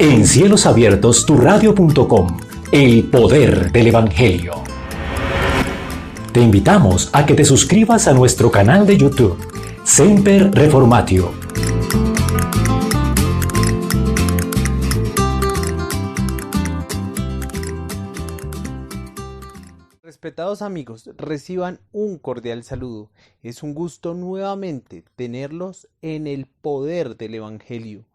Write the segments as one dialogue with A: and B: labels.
A: En Cielos Abiertos, turradio.com, el poder del Evangelio. Te invitamos a que te suscribas a nuestro canal de YouTube, Semper Reformatio.
B: Respetados amigos, reciban un cordial saludo. Es un gusto nuevamente tenerlos en el poder del Evangelio.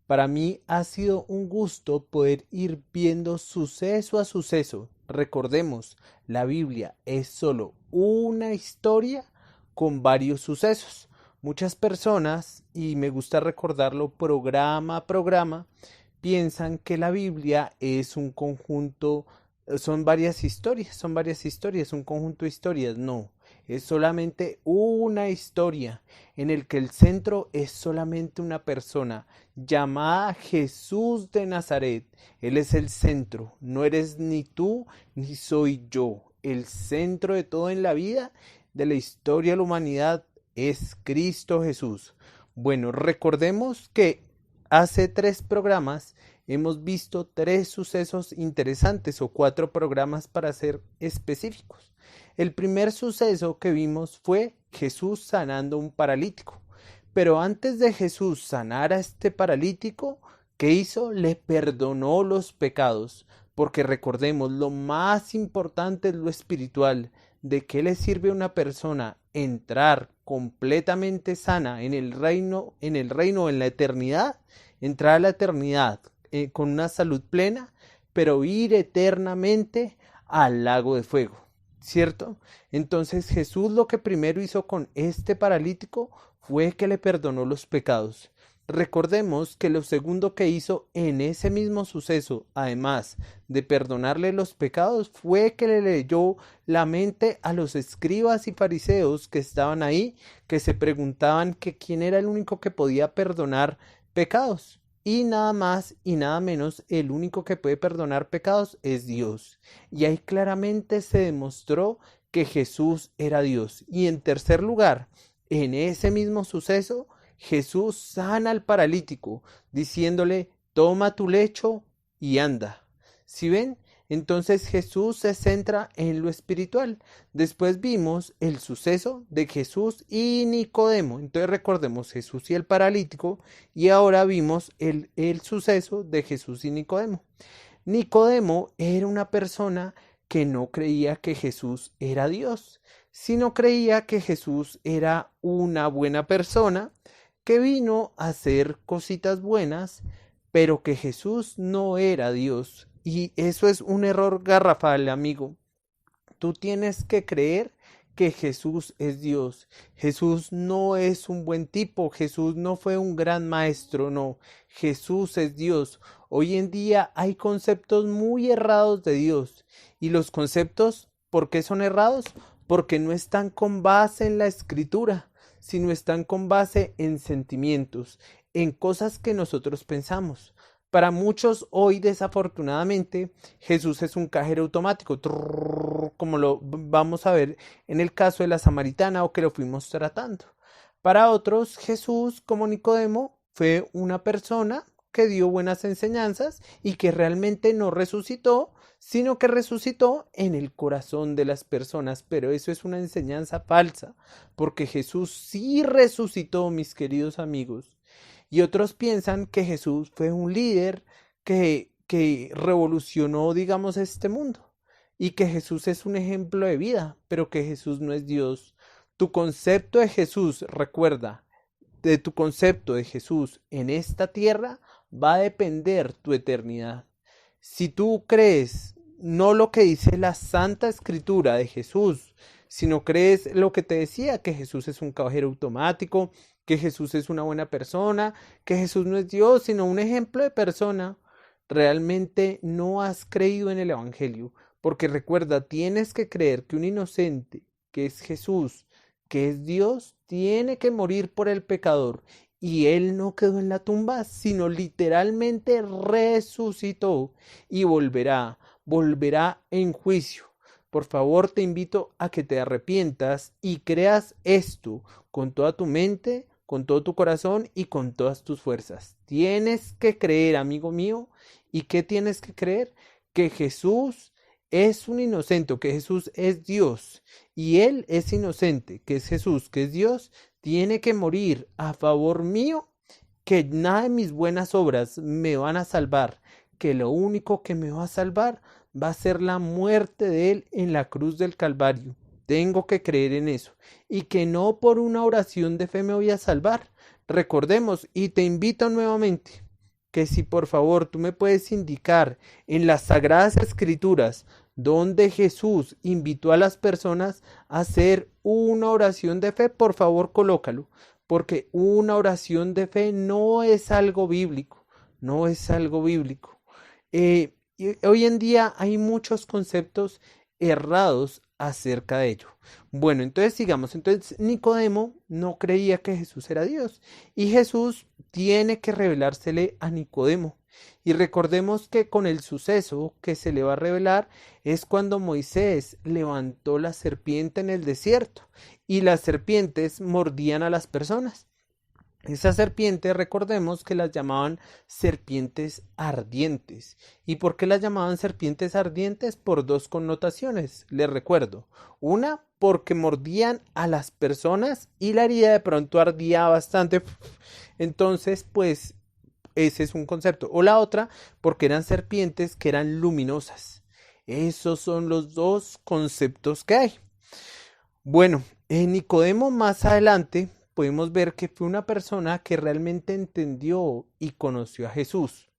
B: Para mí ha sido un gusto poder ir viendo suceso a suceso. Recordemos, la Biblia es solo una historia con varios sucesos. Muchas personas, y me gusta recordarlo programa a programa, piensan que la Biblia es un conjunto, son varias historias, un conjunto de historias. No, es solamente una historia en el que el centro es solamente una persona llamada Jesús de Nazaret. Él es el centro, no eres ni tú ni soy yo. El centro de todo en la vida, de la historia de la humanidad, es Cristo Jesús. Bueno, recordemos que hace 3 programas hemos visto 3 sucesos interesantes, o 4 programas para ser específicos. El primer suceso que vimos fue Jesús sanando a un paralítico. Pero antes de Jesús sanar a este paralítico, ¿qué hizo? Le perdonó los pecados. Porque recordemos, lo más importante es lo espiritual. ¿De qué le sirve a una persona entrar completamente sana en el reino, en la eternidad? Entrar a la eternidad con una salud plena, pero ir eternamente al lago de fuego, ¿cierto? Entonces Jesús lo que primero hizo con este paralítico fue que le perdonó los pecados. Recordemos que lo segundo que hizo en ese mismo suceso, además de perdonarle los pecados, fue que le leyó la mente a los escribas y fariseos que estaban ahí, que se preguntaban que quién era el único que podía perdonar pecados. Y nada más y nada menos, el único que puede perdonar pecados es Dios. Y ahí claramente se demostró que Jesús era Dios. Y en tercer lugar, en ese mismo suceso, Jesús sana al paralítico, diciéndole, toma tu lecho y anda. ¿Sí ven? Entonces Jesús se centra en lo espiritual. Después vimos el suceso de Jesús y Nicodemo. Entonces recordemos Jesús y el paralítico, y ahora vimos el suceso de Jesús y Nicodemo. Nicodemo era una persona que no creía que Jesús era Dios, sino creía que Jesús era una buena persona que vino a hacer cositas buenas, pero que Jesús no era Dios. Y eso es un error garrafal, amigo. Tú tienes que creer que Jesús es Dios. Jesús no es un buen tipo. Jesús no fue un gran maestro, no. Jesús es Dios. Hoy en día hay conceptos muy errados de Dios. Y los conceptos, ¿por qué son errados? Porque no están con base en la Escritura, sino están con base en sentimientos, en cosas que nosotros pensamos. Para muchos hoy, desafortunadamente, Jesús es un cajero automático, como lo vamos a ver en el caso de la samaritana, o que lo fuimos tratando. Para otros, Jesús, como Nicodemo, fue una persona que dio buenas enseñanzas y que realmente no resucitó, sino que resucitó en el corazón de las personas. Pero eso es una enseñanza falsa, porque Jesús sí resucitó, mis queridos amigos. Y otros piensan que Jesús fue un líder que revolucionó, digamos, este mundo, y que Jesús es un ejemplo de vida, pero que Jesús no es Dios. Tu concepto de Jesús, recuerda, de tu concepto de Jesús en esta tierra va a depender tu eternidad. Si tú crees no lo que dice la Santa Escritura de Jesús, sino crees lo que te decía, que Jesús es un cajero automático, que Jesús es una buena persona, que Jesús no es Dios, sino un ejemplo de persona, realmente no has creído en el Evangelio. Porque recuerda, tienes que creer que un inocente, que es Jesús, que es Dios, tiene que morir por el pecador. Y Él no quedó en la tumba, sino literalmente resucitó y volverá en juicio. Por favor, te invito a que te arrepientas y creas esto con toda tu mente, con todo tu corazón y con todas tus fuerzas. Tienes que creer, amigo mío. ¿Y qué tienes que creer? Que Jesús es un inocente, que Jesús es Dios y Él es inocente, que es Jesús, que es Dios, tiene que morir a favor mío, que nada de mis buenas obras me van a salvar, que lo único que me va a salvar va a ser la muerte de Él en la cruz del Calvario. Tengo que creer en eso y que no por una oración de fe me voy a salvar. Recordemos, y te invito nuevamente, que si por favor tú me puedes indicar en las Sagradas Escrituras donde Jesús invitó a las personas a hacer una oración de fe, por favor colócalo, porque una oración de fe no es algo bíblico, no es algo bíblico. Y hoy en día hay muchos conceptos errados acerca de ello. Bueno, entonces sigamos. Entonces Nicodemo no creía que Jesús era Dios y Jesús tiene que revelársele a Nicodemo. Y recordemos que con el suceso que se le va a revelar es cuando Moisés levantó la serpiente en el desierto y las serpientes mordían a las personas. Esas serpientes, recordemos que las llamaban serpientes ardientes. ¿Y por qué las llamaban serpientes ardientes? Por dos connotaciones, les recuerdo. Una, porque mordían a las personas y la herida de pronto ardía bastante. Entonces, pues, ese es un concepto. O la otra, porque eran serpientes que eran luminosas. Esos son los dos conceptos que hay. Bueno, en Nicodemo más adelante podemos ver que fue una persona que realmente entendió y conoció a Jesús.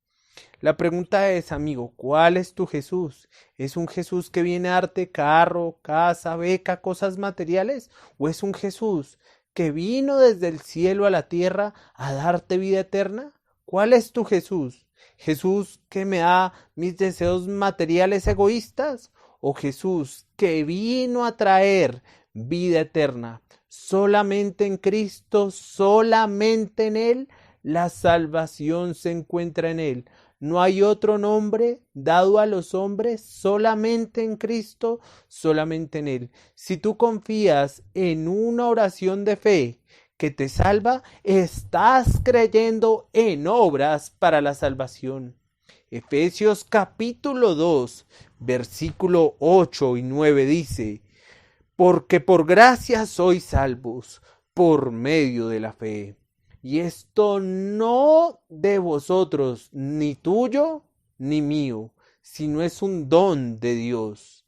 B: La pregunta es, amigo, ¿cuál es tu Jesús? ¿Es un Jesús que viene a darte carro, casa, beca, cosas materiales? ¿O es un Jesús que vino desde el cielo a la tierra a darte vida eterna? ¿Cuál es tu Jesús? ¿Jesús que me da mis deseos materiales egoístas? ¿O Jesús que vino a traer vida eterna? Solamente en Cristo, solamente en Él, la salvación se encuentra en Él. No hay otro nombre dado a los hombres, solamente en Cristo, solamente en Él. Si tú confías en una oración de fe que te salva, estás creyendo en obras para la salvación. Efesios capítulo 2, versículo 8 y 9 dice: porque por gracia sois salvos, por medio de la fe. Y esto no de vosotros, ni tuyo, ni mío, sino es un don de Dios.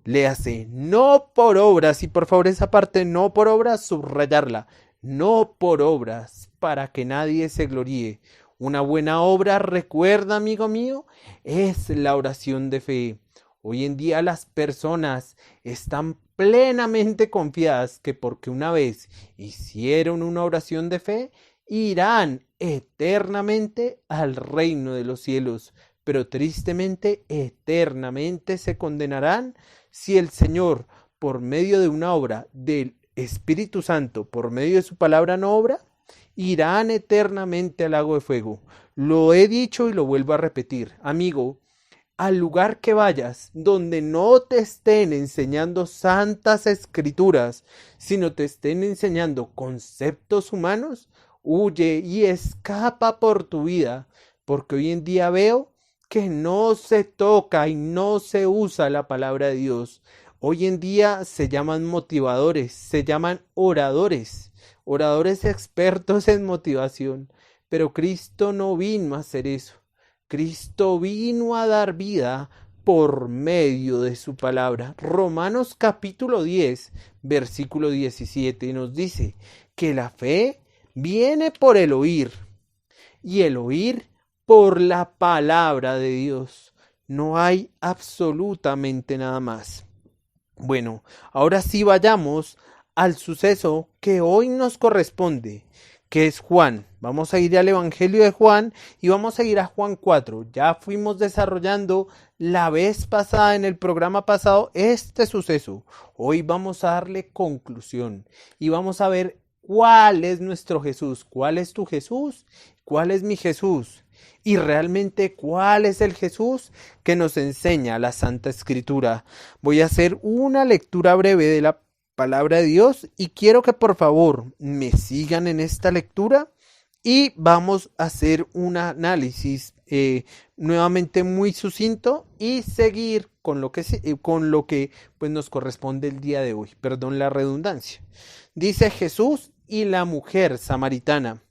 B: Léase, no por obras, y por favor esa parte no por obras, subrayarla, no por obras, para que nadie se gloríe. Una buena obra, recuerda, amigo mío, es la oración de fe. Hoy en día las personas están plenamente confiadas que porque una vez hicieron una oración de fe, irán eternamente al reino de los cielos, pero tristemente eternamente se condenarán si el Señor, por medio de una obra del Espíritu Santo, por medio de su palabra no obra, irán eternamente al lago de fuego. Lo he dicho y lo vuelvo a repetir, amigo. Al lugar que vayas, donde no te estén enseñando santas escrituras, sino te estén enseñando conceptos humanos, huye y escapa por tu vida, porque hoy en día veo que no se toca y no se usa la palabra de Dios. Hoy en día se llaman motivadores, se llaman oradores expertos en motivación, pero Cristo no vino a hacer eso. Cristo vino a dar vida por medio de su palabra. Romanos capítulo 10, versículo 17 nos dice que la fe viene por el oír y el oír por la palabra de Dios. No hay absolutamente nada más. Bueno, ahora sí vayamos al suceso que hoy nos corresponde, que es Juan. Vamos a ir al Evangelio de Juan y vamos a ir a Juan 4. Ya fuimos desarrollando la vez pasada, en el programa pasado, este suceso. Hoy vamos a darle conclusión y vamos a ver cuál es nuestro Jesús, cuál es tu Jesús, cuál es mi Jesús y realmente cuál es el Jesús que nos enseña la Santa Escritura. Voy a hacer una lectura breve de la palabra de Dios y quiero que por favor me sigan en esta lectura y vamos a hacer un análisis nuevamente muy sucinto y seguir con lo que pues nos corresponde el día de hoy. Perdón la redundancia. Dice Jesús y la mujer samaritana.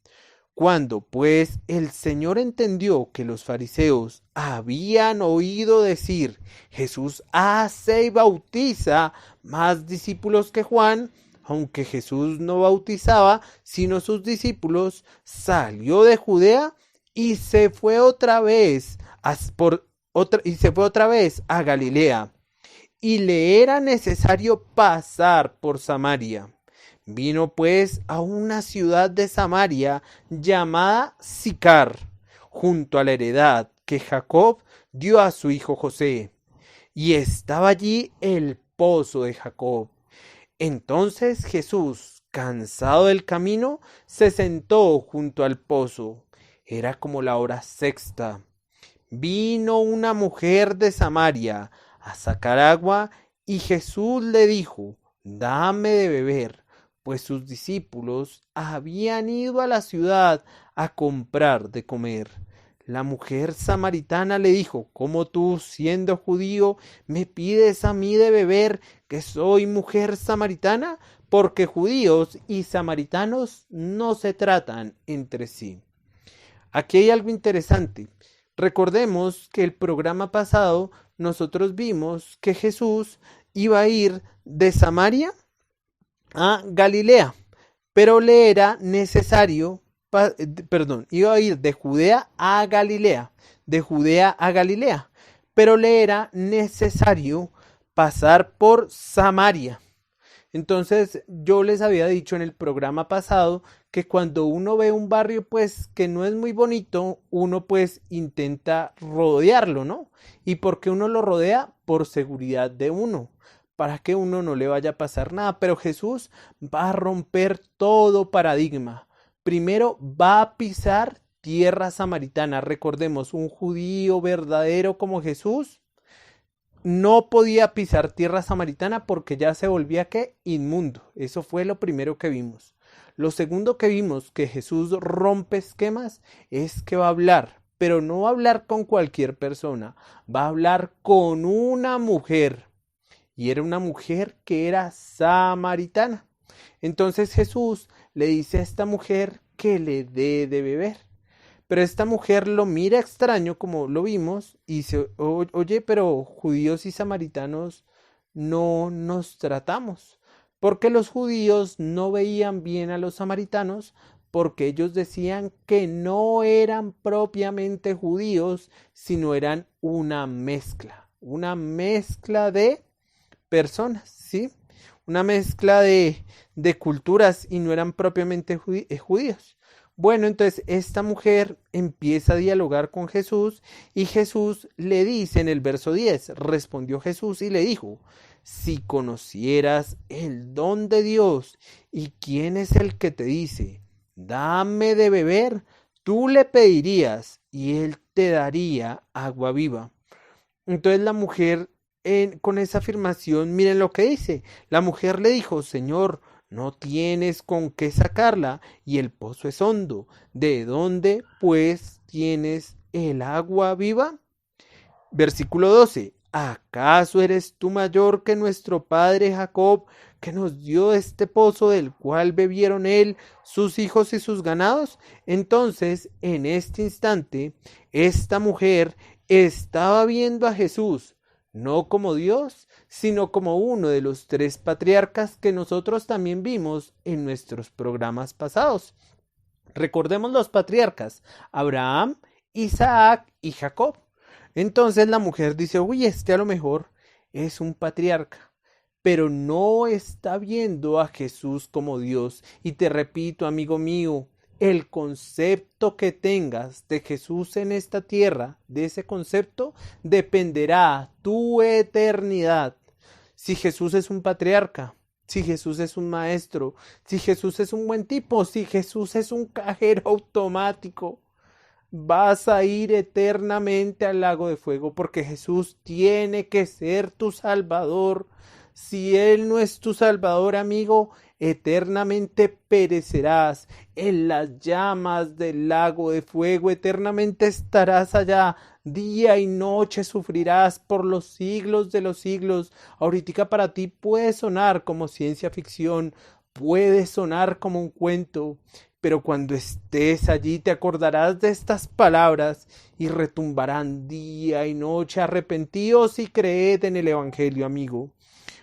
B: Cuando pues el Señor entendió que los fariseos habían oído decir, Jesús hace y bautiza más discípulos que Juan, aunque Jesús no bautizaba sino sus discípulos, salió de Judea y se fue otra vez a Galilea, y le era necesario pasar por Samaria. Vino pues a una ciudad de Samaria llamada Sicar, junto a la heredad que Jacob dio a su hijo José, y estaba allí el pozo de Jacob. Entonces Jesús, cansado del camino, se sentó junto al pozo. Era como la hora sexta. Vino una mujer de Samaria a sacar agua, y Jesús le dijo, dame de beber, pues sus discípulos habían ido a la ciudad a comprar de comer. La mujer samaritana le dijo, ¿cómo tú, siendo judío, me pides a mí de beber, que soy mujer samaritana? Porque judíos y samaritanos no se tratan entre sí. Aquí hay algo interesante. Recordemos que el programa pasado nosotros vimos que Jesús iba a ir de Samaria a Galilea, pero le era necesario, iba a ir de Judea a Galilea, pero le era necesario pasar por Samaria. Entonces yo les había dicho en el programa pasado que cuando uno ve un barrio pues que no es muy bonito, uno pues intenta rodearlo, ¿no? ¿Y por qué uno lo rodea? Por seguridad de uno, para que uno no le vaya a pasar nada. Pero Jesús va a romper todo paradigma. Primero va a pisar tierra samaritana. Recordemos, un judío verdadero como Jesús no podía pisar tierra samaritana porque ya se volvía ¿qué? Inmundo. Eso fue lo primero que vimos. Lo segundo que vimos que Jesús rompe esquemas es que va a hablar, pero no va a hablar con cualquier persona, va a hablar con una mujer. Y era una mujer que era samaritana. Entonces Jesús le dice a esta mujer que le dé de beber. Pero esta mujer lo mira extraño, como lo vimos, y dice, oye, pero judíos y samaritanos no nos tratamos. Porque los judíos no veían bien a los samaritanos, porque ellos decían que no eran propiamente judíos, sino eran una mezcla de personas, ¿sí? Una mezcla de culturas y no eran propiamente judíos. Bueno, entonces esta mujer empieza a dialogar con Jesús y Jesús le dice en el verso 10, respondió Jesús y le dijo, si conocieras el don de Dios y quién es el que te dice, dame de beber, tú le pedirías y él te daría agua viva. Entonces la mujer con esa afirmación, miren lo que dice, la mujer le dijo, Señor, no tienes con qué sacarla y el pozo es hondo. ¿De dónde, pues, tienes el agua viva? Versículo 12. ¿Acaso eres tú mayor que nuestro padre Jacob, que nos dio este pozo del cual bebieron él, sus hijos y sus ganados? Entonces, en este instante, esta mujer estaba viendo a Jesús, no como Dios, sino como uno de los 3 patriarcas que nosotros también vimos en nuestros programas pasados. Recordemos los patriarcas, Abraham, Isaac y Jacob. Entonces la mujer dice, uy, a lo mejor es un patriarca, pero no está viendo a Jesús como Dios. Y te repito, amigo mío, el concepto que tengas de Jesús en esta tierra, de ese concepto, dependerá tu eternidad. Si Jesús es un patriarca, si Jesús es un maestro, si Jesús es un buen tipo, si Jesús es un cajero automático, vas a ir eternamente al lago de fuego porque Jesús tiene que ser tu Salvador. Si Él no es tu Salvador, amigo, eternamente perecerás en las llamas del lago de fuego, eternamente estarás allá, día y noche sufrirás por los siglos de los siglos. Ahorita para ti puede sonar como ciencia ficción, puede sonar como un cuento, pero cuando estés allí te acordarás de estas palabras y retumbarán día y noche. Arrepentíos y creed en el Evangelio, amigo.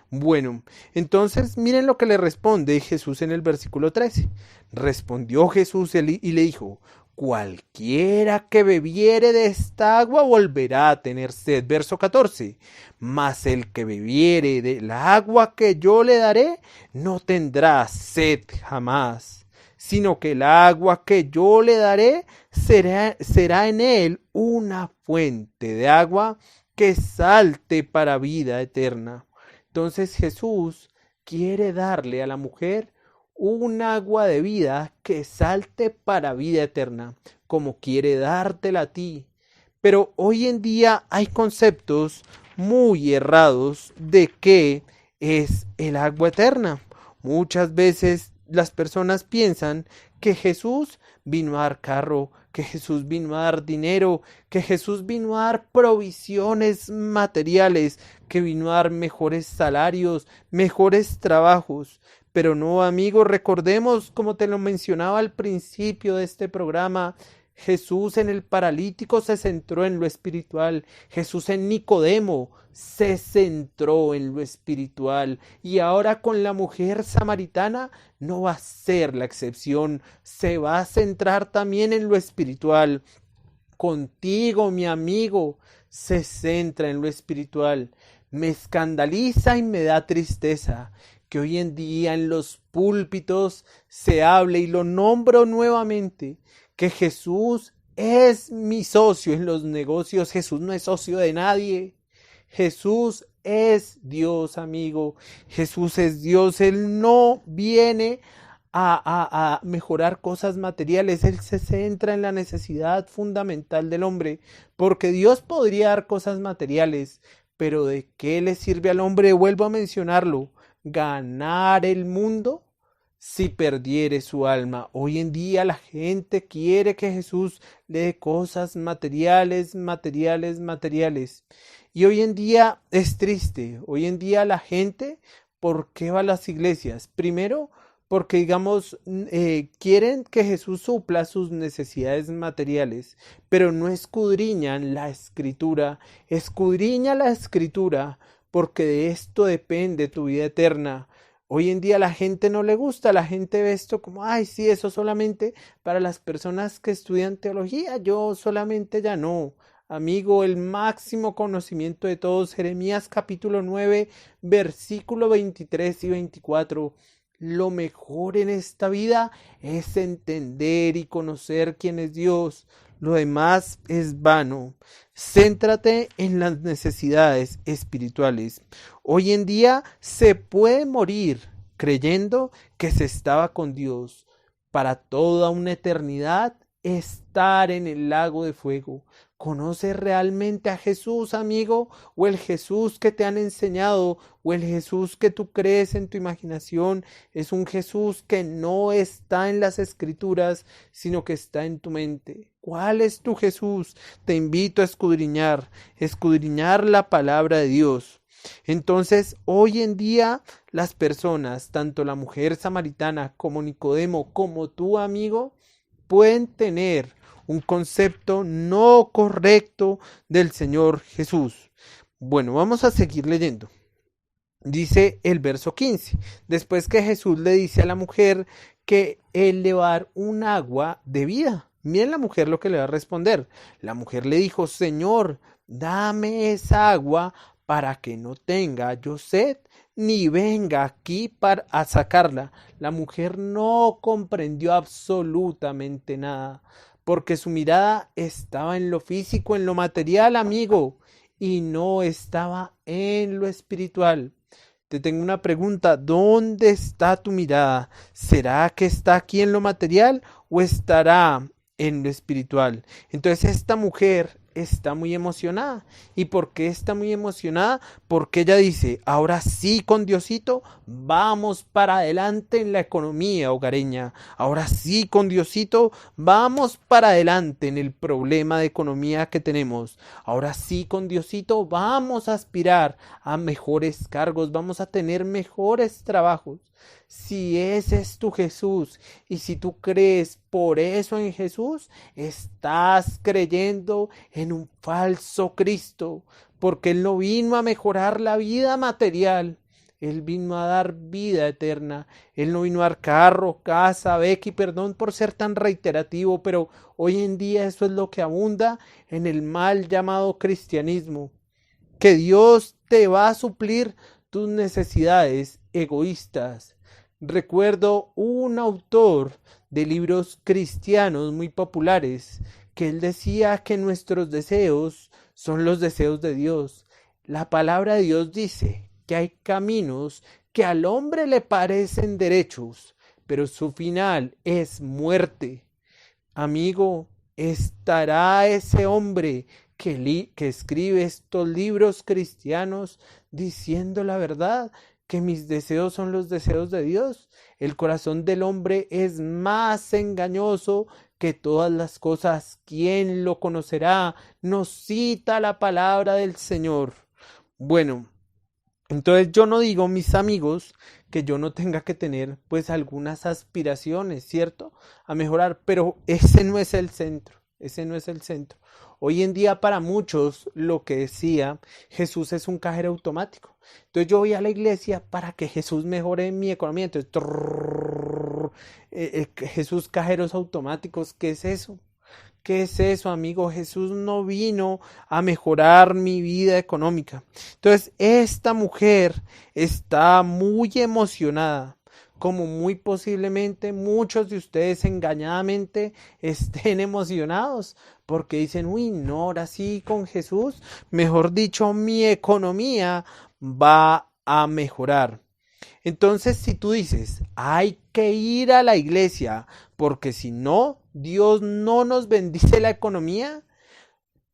B: Bueno, entonces miren lo que le responde Jesús en el versículo 13. Respondió Jesús y le dijo: cualquiera que bebiere de esta agua volverá a tener sed. Verso 14. Mas el que bebiere del agua que yo le daré no tendrá sed jamás, sino que el agua que yo le daré será en él una fuente de agua que salte para vida eterna. Entonces Jesús quiere darle a la mujer un agua de vida que salte para vida eterna, como quiere dártela a ti. Pero hoy en día hay conceptos muy errados de qué es el agua eterna. Muchas veces las personas piensan que Jesús vino a dar carro, que Jesús vino a dar dinero, que Jesús vino a dar provisiones materiales, que vino a dar mejores salarios, mejores trabajos. Pero no, amigos, recordemos, como te lo mencionaba al principio de este programa, Jesús en el paralítico se centró en lo espiritual. Jesús en Nicodemo se centró en lo espiritual. Y ahora con la mujer samaritana no va a ser la excepción. Se va a centrar también en lo espiritual. Contigo, mi amigo, se centra en lo espiritual. Me escandaliza y me da tristeza que hoy en día en los púlpitos se hable, y lo nombro nuevamente, que Jesús es mi socio en los negocios. Jesús no es socio de nadie. Jesús es Dios, amigo. Jesús es Dios. Él no viene a mejorar cosas materiales. Él se centra en la necesidad fundamental del hombre, porque Dios podría dar cosas materiales, pero ¿de qué le sirve al hombre? Vuelvo a mencionarlo: ganar el mundo si perdiere su alma. Hoy en día la gente quiere que Jesús le dé cosas materiales, materiales, materiales. Y hoy en día es triste. Hoy en día la gente, ¿por qué va a las iglesias? Primero, porque digamos, quieren que Jesús supla sus necesidades materiales, pero no escudriñan la escritura. Escudriña la escritura, porque de esto depende tu vida eterna. Hoy en día a la gente no le gusta, la gente ve esto como: ay, sí, eso solamente para las personas que estudian teología, yo solamente ya no. Amigo, el máximo conocimiento de todos, Jeremías capítulo 9, versículo 23 y 24. Lo mejor en esta vida es entender y conocer quién es Dios. Lo demás es vano. Céntrate en las necesidades espirituales. Hoy en día se puede morir creyendo que se estaba con Dios para toda una eternidad, estar en el lago de fuego. ¿Conoces realmente a Jesús, amigo? ¿O el Jesús que te han enseñado? ¿O el Jesús que tú crees en tu imaginación? Es un Jesús que no está en las escrituras, sino que está en tu mente. ¿Cuál es tu Jesús? Te invito a escudriñar la palabra de Dios. Entonces, hoy en día, las personas, tanto la mujer samaritana como Nicodemo, como tu amigo, pueden tener un concepto no correcto del Señor Jesús. Bueno, vamos a seguir leyendo. Dice el verso 15, después que Jesús le dice a la mujer que él le va a dar un agua de vida. Miren la mujer lo que le va a responder. La mujer le dijo: Señor, dame esa agua para que no tenga yo sed, ni venga aquí a sacarla. La mujer no comprendió absolutamente nada, porque su mirada estaba en lo físico, en lo material, amigo, y no estaba en lo espiritual. Te tengo una pregunta: ¿dónde está tu mirada? ¿Será que está aquí en lo material o estará en lo espiritual? Entonces esta mujer está muy emocionada. ¿Y por qué está muy emocionada? Porque ella dice, ahora sí con Diosito vamos para adelante en la economía hogareña. Ahora sí con Diosito vamos para adelante en el problema de economía que tenemos. Ahora sí con Diosito vamos a aspirar a mejores cargos, vamos a tener mejores trabajos. Si ese es tu Jesús y si tú crees por eso en Jesús, estás creyendo en un falso Cristo, porque Él no vino a mejorar la vida material, Él vino a dar vida eterna. Él no vino a dar carro, casa, beca, y perdón por ser tan reiterativo, pero hoy en día eso es lo que abunda en el mal llamado cristianismo, que Dios te va a suplir tus necesidades egoístas. Recuerdo un autor de libros cristianos muy populares que él decía que nuestros deseos son los deseos de Dios. La palabra de Dios dice que hay caminos que al hombre le parecen derechos, pero su final es muerte. Amigo, ¿estará ese hombre que escribe estos libros cristianos diciendo la verdad? Que mis deseos son los deseos de Dios. El corazón del hombre es más engañoso que todas las cosas. ¿Quién lo conocerá? Nos cita la palabra del Señor. Bueno, entonces yo no digo, mis amigos, que yo no tenga que tener pues algunas aspiraciones, ¿cierto? A mejorar, pero ese no es el centro, ese no es el centro. Hoy en día para muchos, lo que decía, Jesús es un cajero automático. Entonces yo voy a la iglesia para que Jesús mejore mi economía. Entonces, Jesús cajeros automáticos, ¿qué es eso? ¿Qué es eso, amigo? Jesús no vino a mejorar mi vida económica. Entonces, esta mujer está muy emocionada, como muy posiblemente muchos de ustedes engañadamente estén emocionados, porque dicen, uy, no, ahora sí con Jesús, mejor dicho, mi economía va a mejorar. Entonces, si tú dices, hay que ir a la iglesia, porque si no, Dios no nos bendice la economía,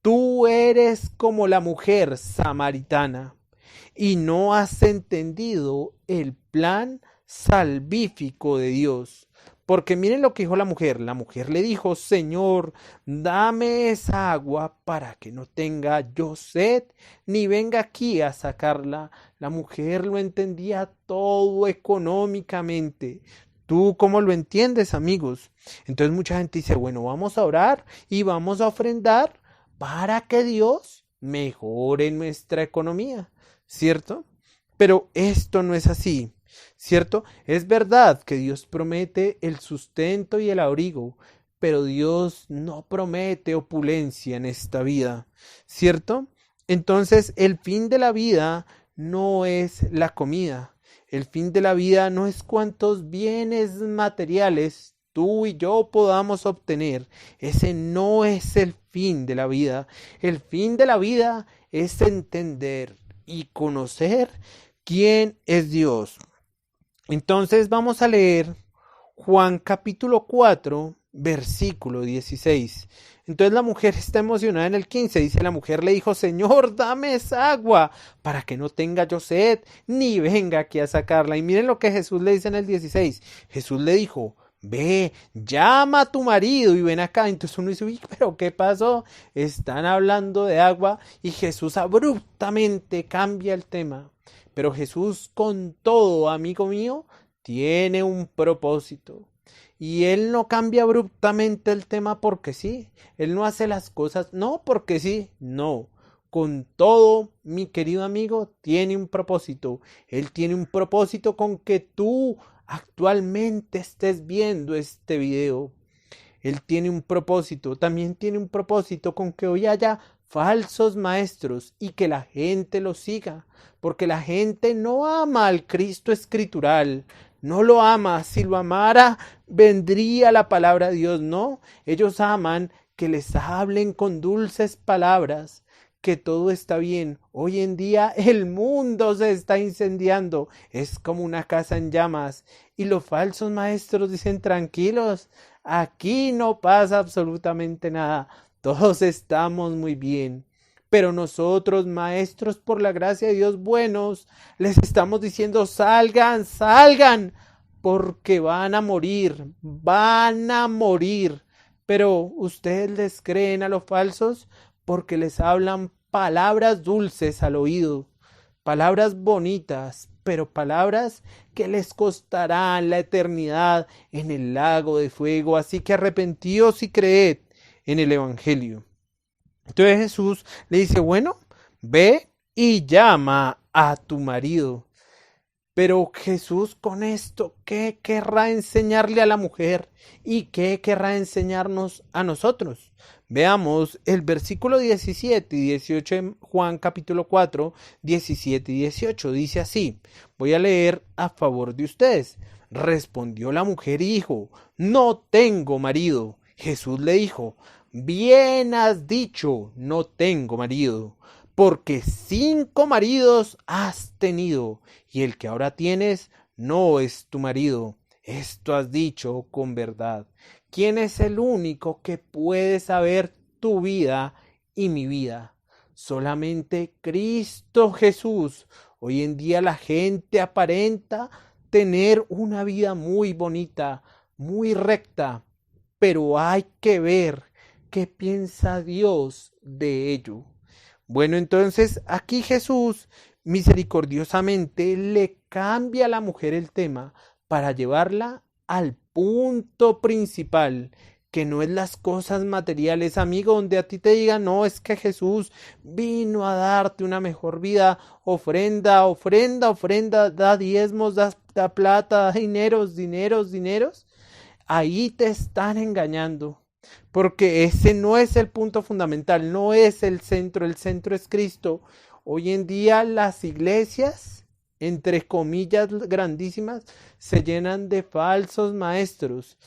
B: tú eres como la mujer samaritana y no has entendido el plan salvífico de Dios. Porque miren lo que dijo la mujer. La mujer le dijo, Señor, dame esa agua para que no tenga yo sed, ni venga aquí a sacarla. La mujer lo entendía todo económicamente. ¿Tú cómo lo entiendes, amigos? Entonces mucha gente dice, bueno, vamos a orar y vamos a ofrendar para que Dios mejore nuestra economía, ¿cierto? Pero esto no es así. ¿Cierto? Es verdad que Dios promete el sustento y el abrigo, pero Dios no promete opulencia en esta vida, ¿cierto? Entonces, el fin de la vida no es la comida. El fin de la vida no es cuántos bienes materiales tú y yo podamos obtener. Ese no es el fin de la vida. El fin de la vida es entender y conocer quién es Dios. Entonces vamos a leer Juan capítulo 4, versículo 16. Entonces la mujer está emocionada en el 15. Dice, la mujer le dijo, Señor, dame esa agua para que no tenga yo sed, ni venga aquí a sacarla. Y miren lo que Jesús le dice en el 16. Jesús le dijo, ve, llama a tu marido y ven acá. Entonces uno dice, uy, pero ¿qué pasó? Están hablando de agua y Jesús abruptamente cambia el tema. Pero Jesús, con todo, amigo mío, tiene un propósito. Y Él no cambia abruptamente el tema porque sí. Él no hace las cosas, no porque sí, no. Con todo, mi querido amigo, tiene un propósito. Él tiene un propósito con que tú actualmente estés viendo este video. Él tiene un propósito. También tiene un propósito con que hoy haya falsos maestros y que la gente los siga, porque la gente no ama al Cristo escritural, no lo ama. Si lo amara, vendría la palabra de Dios. No, ellos aman que les hablen con dulces palabras, que todo está bien. Hoy en día el mundo se está incendiando, es como una casa en llamas, y los falsos maestros dicen, tranquilos, aquí no pasa absolutamente nada. todos estamos muy bien. Pero nosotros, maestros, por la gracia de Dios buenos, les estamos diciendo, salgan, salgan, porque van a morir, van a morir. Pero ustedes les creen a los falsos porque les hablan palabras dulces al oído, palabras bonitas, pero palabras que les costarán la eternidad en el lago de fuego. Así que arrepentíos y creed en el Evangelio. Entonces Jesús le dice, bueno, ve y llama a tu marido. Pero Jesús con esto, ¿qué querrá enseñarle a la mujer? ¿Y qué querrá enseñarnos a nosotros? Veamos el versículo 17 y 18 en Juan capítulo 4, 17 y 18. Dice así, voy a leer a favor de ustedes. Respondió la mujer y dijo, no tengo marido. Jesús le dijo, bien has dicho, no tengo marido, porque 5 maridos has tenido, y el que ahora tienes no es tu marido. Esto has dicho con verdad. ¿Quién es el único que puede saber tu vida y mi vida? Solamente Cristo Jesús. Hoy en día la gente aparenta tener una vida muy bonita, muy recta, pero hay que ver qué piensa Dios de ello. Bueno, entonces aquí Jesús misericordiosamente le cambia a la mujer el tema para llevarla al punto principal, que no es las cosas materiales, amigo, donde a ti te digan, no, es que Jesús vino a darte una mejor vida, ofrenda, ofrenda, ofrenda, da diezmos, da plata, da dineros, dineros, dineros. Ahí te están engañando, porque ese no es el punto fundamental, no es el centro es Cristo. Hoy en día las iglesias, entre comillas grandísimas, se llenan de falsos maestros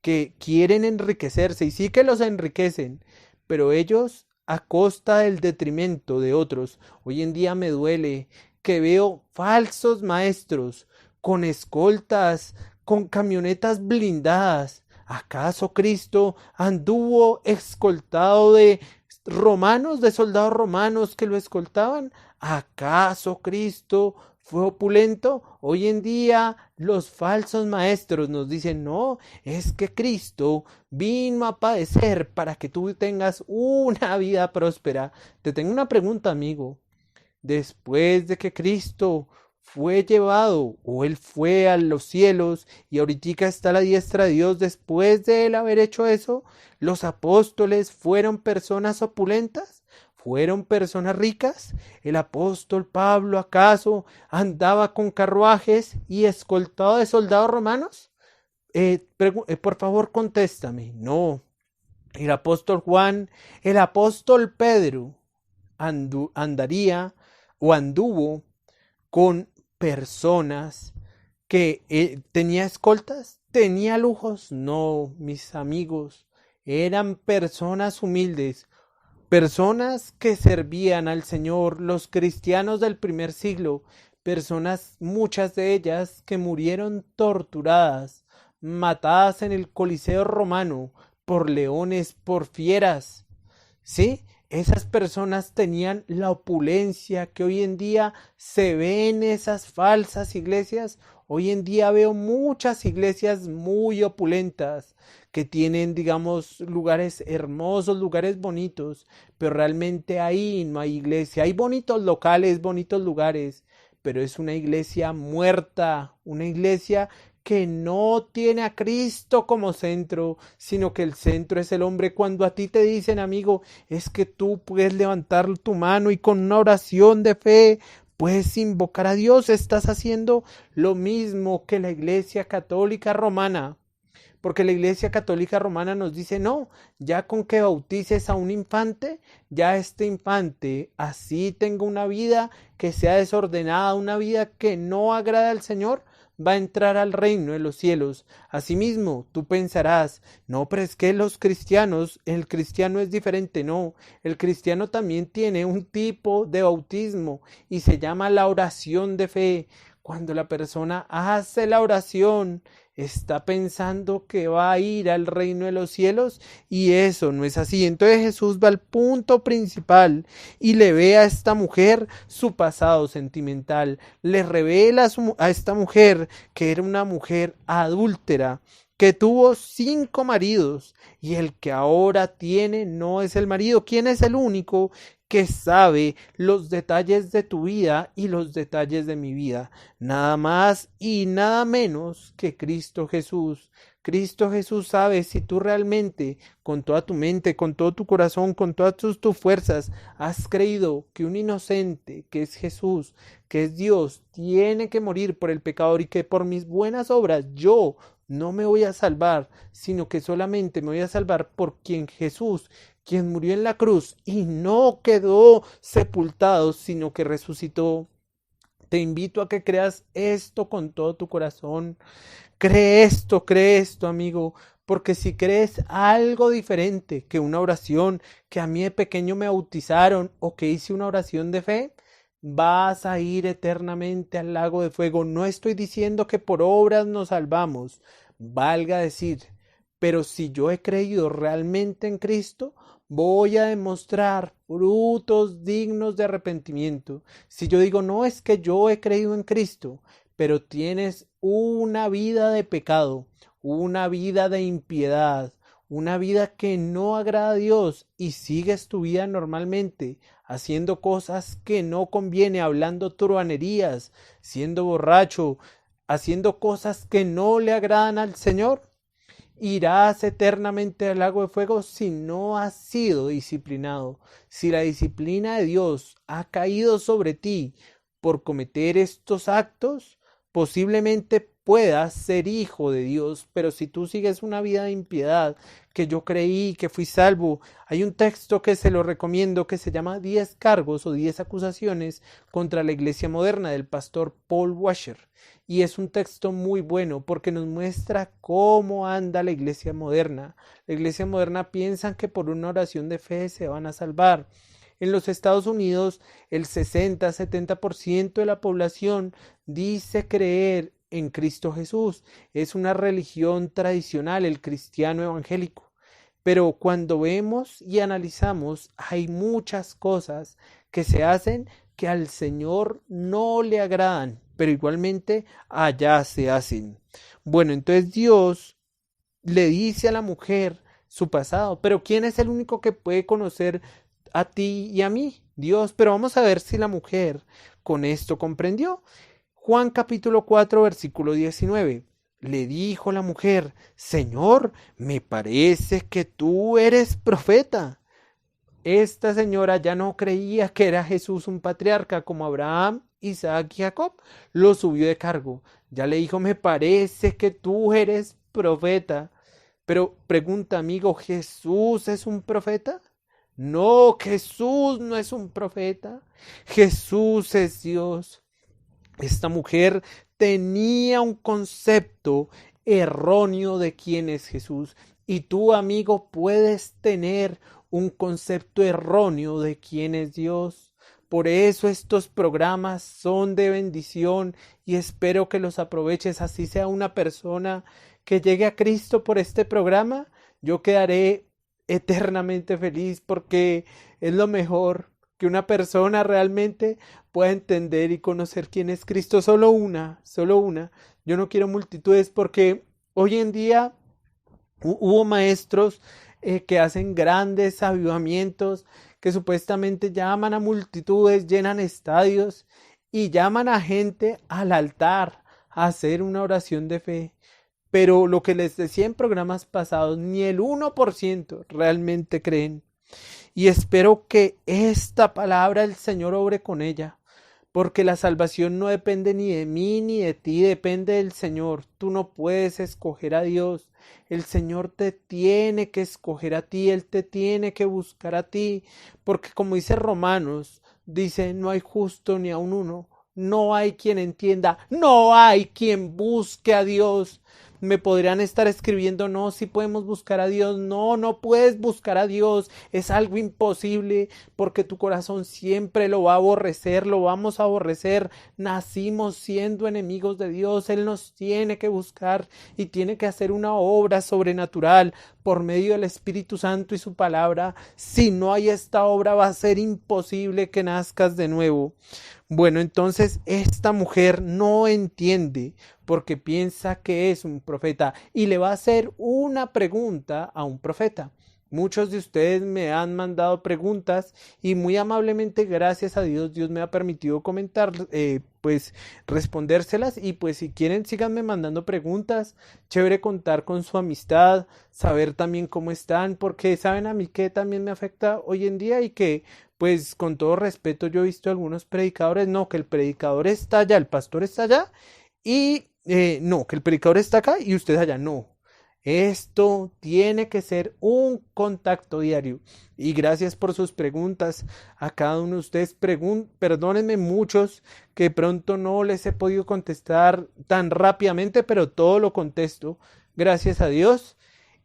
B: que quieren enriquecerse, y sí que los enriquecen, pero ellos a costa del detrimento de otros. Hoy en día me duele que veo falsos maestros con escoltas, con camionetas blindadas. ¿Acaso Cristo anduvo escoltado de romanos, de soldados romanos que lo escoltaban? ¿Acaso Cristo fue opulento? Hoy en día los falsos maestros nos dicen, no, es que Cristo vino a padecer para que tú tengas una vida próspera. Te tengo una pregunta, amigo. Después de que Cristo fue llevado o él fue a los cielos y ahorita está a la diestra de Dios, después de él haber hecho eso, los apóstoles fueron personas opulentas, fueron personas ricas. ¿El apóstol Pablo acaso andaba con carruajes y escoltado de soldados romanos? Por favor, contéstame. No. El apóstol Juan, el apóstol Pedro andaría o anduvo con personas que tenía escoltas, tenía lujos. No, mis amigos, eran personas humildes, personas que servían al Señor, los cristianos del primer siglo, personas, muchas de ellas, que murieron torturadas, matadas en el Coliseo romano, por leones, por fieras. ¿Sí? Esas personas tenían la opulencia que hoy en día se ve en esas falsas iglesias. Hoy en día veo muchas iglesias muy opulentas que tienen, digamos, lugares hermosos, lugares bonitos, pero realmente ahí no hay iglesia. Hay bonitos locales, bonitos lugares, pero es una iglesia muerta, una iglesia que no tiene a Cristo como centro, sino que el centro es el hombre. Cuando a ti te dicen, amigo, es que tú puedes levantar tu mano y con una oración de fe puedes invocar a Dios, estás haciendo lo mismo que la Iglesia Católica Romana. Porque la Iglesia Católica Romana nos dice, no, ya con que bautices a un infante, ya este infante así tenga una vida que sea desordenada, una vida que no agrada al Señor, va a entrar al reino de los cielos. Asimismo, tú pensarás, no, pero es que los cristianos, el cristiano es diferente. No, el cristiano también tiene un tipo de bautismo y se llama la oración de fe. Cuando la persona hace la oración, está pensando que va a ir al reino de los cielos y eso no es así. Entonces Jesús va al punto principal y le ve a esta mujer su pasado sentimental, le revela a esta mujer que era una mujer adúltera, que tuvo 5 maridos y el que ahora tiene no es el marido. ¿Quién es el único que sabe los detalles de tu vida y los detalles de mi vida? Nada más y nada menos que Cristo Jesús. Cristo Jesús sabe si tú realmente, con toda tu mente, con todo tu corazón, con todas tus fuerzas, has creído que un inocente, que es Jesús, que es Dios, tiene que morir por el pecador y que por mis buenas obras yo no me voy a salvar, sino que solamente me voy a salvar por quien Jesús, quien murió en la cruz y no quedó sepultado, sino que resucitó. Te invito a que creas esto con todo tu corazón. Cree esto, amigo, porque si crees algo diferente que una oración que a mí de pequeño me bautizaron o que hice una oración de fe, vas a ir eternamente al lago de fuego. No estoy diciendo que por obras nos salvamos, valga decir, pero si yo he creído realmente en Cristo, voy a demostrar frutos dignos de arrepentimiento. Si yo digo, no es que yo he creído en Cristo, pero tienes una vida de pecado, una vida de impiedad, una vida que no agrada a Dios y sigues tu vida normalmente, haciendo cosas que no conviene, hablando truanerías, siendo borracho, haciendo cosas que no le agradan al Señor, irás eternamente al lago de fuego si no has sido disciplinado. Si la disciplina de Dios ha caído sobre ti por cometer estos actos, posiblemente puedas ser hijo de Dios, pero si tú sigues una vida de impiedad, que yo creí que fui salvo, hay un texto que se lo recomiendo que se llama 10 cargos o 10 acusaciones contra la iglesia moderna del pastor Paul Washer, y es un texto muy bueno porque nos muestra cómo anda la iglesia moderna. La iglesia moderna piensa que por una oración de fe se van a salvar. En los Estados Unidos, el 60-70% de la población dice creer en Cristo Jesús. Es una religión tradicional, el cristiano evangélico. Pero cuando vemos y analizamos, hay muchas cosas que se hacen que al Señor no le agradan, pero igualmente allá se hacen. Bueno, entonces Dios le dice a la mujer su pasado, pero ¿quién es el único que puede conocer a ti y a mí? Dios. Pero vamos a ver si la mujer con esto comprendió. Juan capítulo 4 versículo 19. Le dijo la mujer: Señor, me parece que tú eres profeta. Esta señora ya no creía que era Jesús un patriarca como Abraham, Isaac y Jacob. Lo subió de cargo. Ya le dijo: me parece que tú eres profeta. Pero pregunta, amigo, ¿Jesús es un profeta? No, Jesús no es un profeta. Jesús es Dios. Esta mujer tenía un concepto erróneo de quién es Jesús. Y tú, amigo, puedes tener un concepto erróneo de quién es Dios. Por eso estos programas son de bendición y espero que los aproveches. Así sea una persona que llegue a Cristo por este programa, yo quedaré eternamente feliz porque es lo mejor que una persona realmente pueda entender y conocer quién es Cristo. Solo una. Yo no quiero multitudes porque hoy en día hubo maestros que hacen grandes avivamientos, que supuestamente llaman a multitudes, llenan estadios y llaman a gente al altar a hacer una oración de fe. Pero lo que les decía en programas pasados, ni el 1% realmente creen. Y espero que esta palabra el Señor obre con ella, porque la salvación no depende ni de mí ni de ti, depende del Señor. Tú no puedes escoger a Dios, el Señor te tiene que escoger a ti, Él te tiene que buscar a ti, porque como dice Romanos, dice: no hay justo ni aun uno, no hay quien entienda, no hay quien busque a Dios. me podrían estar escribiendo, no, si podemos buscar a Dios, no, no puedes buscar a Dios, es algo imposible, porque tu corazón siempre lo va a aborrecer, lo vamos a aborrecer, nacimos siendo enemigos de Dios, Él nos tiene que buscar y tiene que hacer una obra sobrenatural por medio del Espíritu Santo y su palabra. Si no hay esta obra, va a ser imposible que nazcas de nuevo. Bueno, entonces esta mujer no entiende porque piensa que es un profeta y le va a hacer una pregunta a un profeta. Muchos de ustedes me han mandado preguntas y muy amablemente, gracias a Dios, Dios me ha permitido comentar, pues respondérselas, y pues si quieren síganme mandando preguntas. Chévere contar con su amistad, saber también cómo están, porque saben a mí que también me afecta hoy en día y que pues con todo respeto yo he visto algunos predicadores, no, que el predicador está allá, el pastor está allá y no, que el predicador está acá y usted allá, no. Esto tiene que ser un contacto diario. Y gracias por sus preguntas a cada uno de ustedes. Perdónenme muchos que pronto no les he podido contestar tan rápidamente, pero todo lo contesto. Gracias a Dios.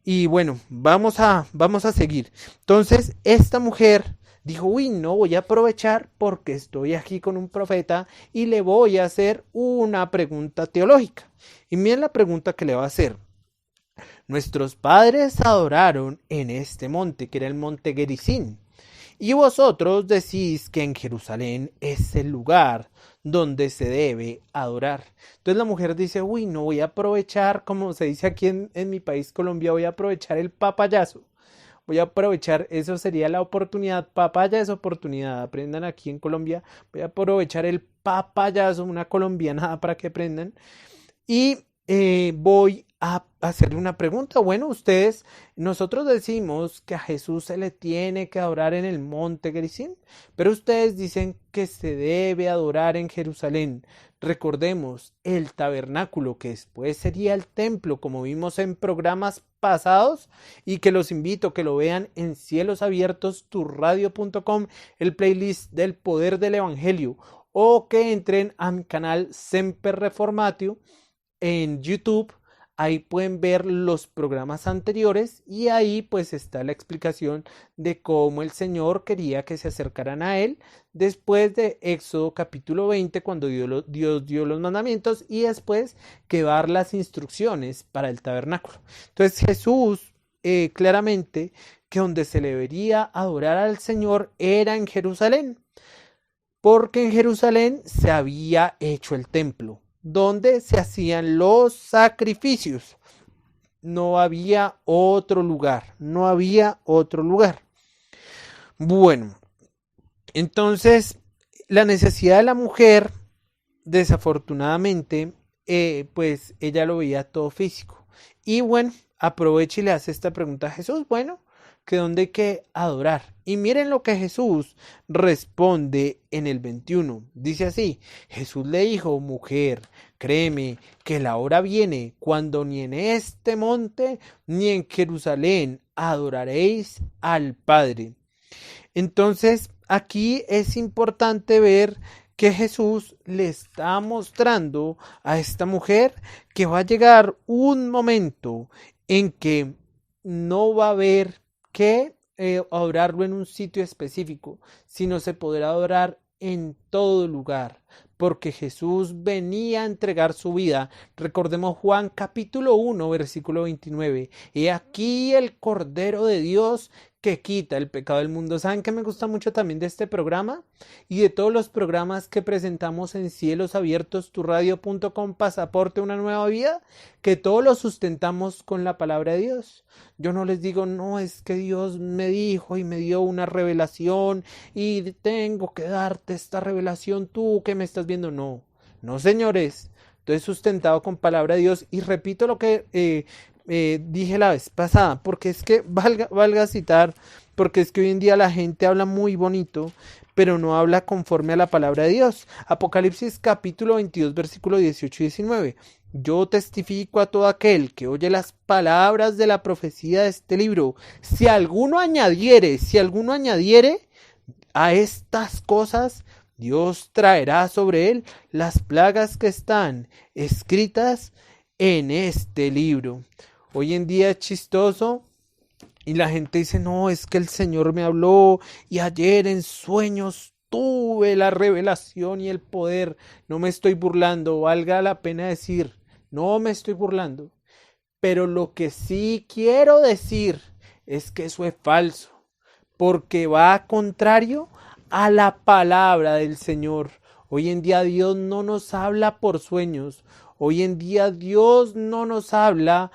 B: Y bueno, vamos a seguir. Entonces, esta mujer dijo, uy, no, voy a aprovechar porque estoy aquí con un profeta y le voy a hacer una pregunta teológica. Y miren la pregunta que le va a hacer. Nuestros padres adoraron en este monte, que era el monte Gerizim, y vosotros decís que en Jerusalén es el lugar donde se debe adorar. Entonces la mujer dice, uy, no, voy a aprovechar, como se dice aquí en mi país, Colombia, voy a aprovechar el papayazo. Voy a aprovechar, eso sería la oportunidad, papaya es oportunidad, aprendan aquí en Colombia, voy a aprovechar el papayazo, una colombianada para que aprendan, y voy a hacerle una pregunta. Bueno, nosotros decimos que a Jesús se le tiene que adorar en el monte Gerizim, pero ustedes dicen que se debe adorar en Jerusalén. Recordemos, el tabernáculo, que después sería el templo, como vimos en programas pasados, y que los invito a que lo vean en Cielos Abiertos, turradio.com, el playlist del poder del evangelio, o que entren a mi canal Semper Reformatio en YouTube. Ahí pueden ver los programas anteriores y ahí pues está la explicación de cómo el Señor quería que se acercaran a Él después de Éxodo capítulo 20, cuando Dios dio los mandamientos, y después que va a dar las instrucciones para el tabernáculo. Entonces Jesús claramente que donde se le debería adorar al Señor era en Jerusalén, porque en Jerusalén se había hecho el templo donde se hacían los sacrificios. No había otro lugar, no había otro lugar. Bueno, entonces la necesidad de la mujer, desafortunadamente, pues ella lo veía todo físico. Y bueno, aprovecha y le hace esta pregunta a Jesús, bueno, que dónde hay que adorar. Y miren lo que Jesús responde en el 21. Dice así, Jesús le dijo, mujer, créeme que la hora viene cuando ni en este monte ni en Jerusalén adoraréis al Padre. Entonces, aquí es importante ver que Jesús le está mostrando a esta mujer que va a llegar un momento en que no va a haber que adorarlo en un sitio específico, sino se podrá adorar en todo lugar, porque Jesús venía a entregar su vida. Recordemos Juan capítulo 1, versículo 29. He aquí el Cordero de Dios que quita el pecado del mundo. ¿Saben qué me gusta mucho también de este programa? Y de todos los programas que presentamos en Cielos Abiertos, turradio.com, Pasaporte a una nueva vida, que todos los sustentamos con la palabra de Dios. Yo no les digo, no, es que Dios me dijo y me dio una revelación y tengo que darte esta revelación tú que me estás viendo. No, no, señores. Entonces, sustentado con palabra de Dios, y repito lo que dije la vez pasada, porque es que valga citar, porque es que hoy en día la gente habla muy bonito, pero no habla conforme a la palabra de Dios. Apocalipsis capítulo 22, versículo 18 y 19. Yo testifico a todo aquel que oye las palabras de la profecía de este libro. Si alguno añadiere a estas cosas, Dios traerá sobre él las plagas que están escritas en este libro. Hoy en día es chistoso y la gente dice, no, es que el Señor me habló y ayer en sueños tuve la revelación y el poder. No me estoy burlando, valga la pena decir, no me estoy burlando. Pero lo que sí quiero decir es que eso es falso, porque va contrario a la palabra del Señor. Hoy en día Dios no nos habla por sueños. Hoy en día Dios no nos habla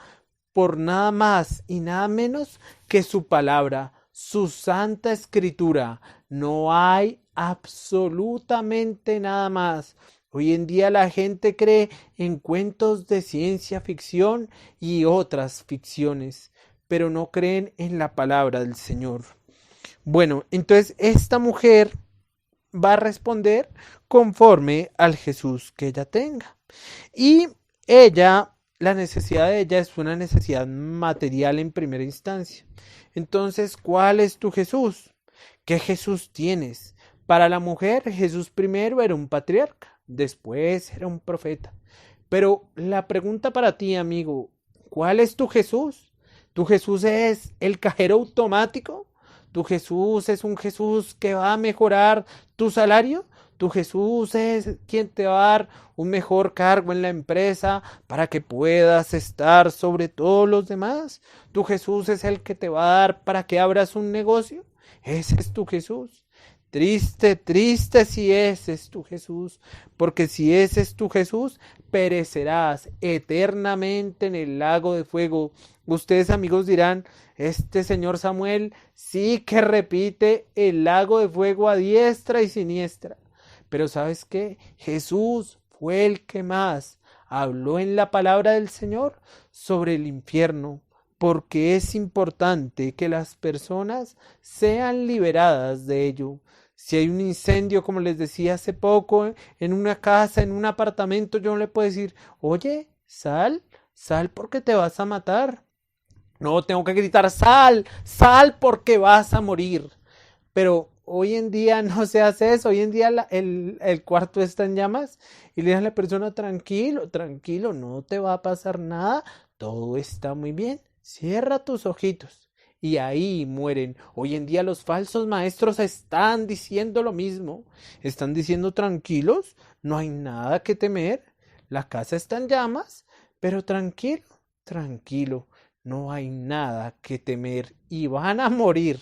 B: por nada más y nada menos que su palabra, su santa escritura. No hay absolutamente nada más. Hoy en día la gente cree en cuentos de ciencia ficción y otras ficciones, pero no creen en la palabra del Señor. Bueno, entonces esta mujer va a responder conforme al Jesús que ella tenga. Y ella, la necesidad de ella es una necesidad material en primera instancia. Entonces, ¿cuál es tu Jesús? ¿Qué Jesús tienes? Para la mujer, Jesús primero era un patriarca, después era un profeta. Pero la pregunta para ti, amigo, ¿cuál es tu Jesús? ¿Tu Jesús es el cajero automático? ¿Tu Jesús es un Jesús que va a mejorar tu salario? ¿Tu Jesús es quien te va a dar un mejor cargo en la empresa para que puedas estar sobre todos los demás? ¿Tu Jesús es el que te va a dar para que abras un negocio? Ese es tu Jesús. Triste, triste si ese es tu Jesús, porque si ese es tu Jesús, perecerás eternamente en el lago de fuego. Ustedes, amigos, dirán, este señor Samuel sí que repite el lago de fuego a diestra y siniestra. Pero ¿sabes qué? Jesús fue el que más habló en la palabra del Señor sobre el infierno, porque es importante que las personas sean liberadas de ello. Si hay un incendio, como les decía hace poco, en una casa, en un apartamento, yo no le puedo decir, oye, sal porque te vas a matar. No, tengo que gritar, sal porque vas a morir. Pero hoy en día no se hace eso. Hoy en día el cuarto está en llamas y le dice a la persona, tranquilo, tranquilo, no te va a pasar nada, todo está muy bien. Cierra tus ojitos. Y ahí mueren. Hoy en día los falsos maestros están diciendo lo mismo. Están diciendo tranquilos, no hay nada que temer. La casa está en llamas, pero tranquilo, tranquilo, no hay nada que temer y van a morir.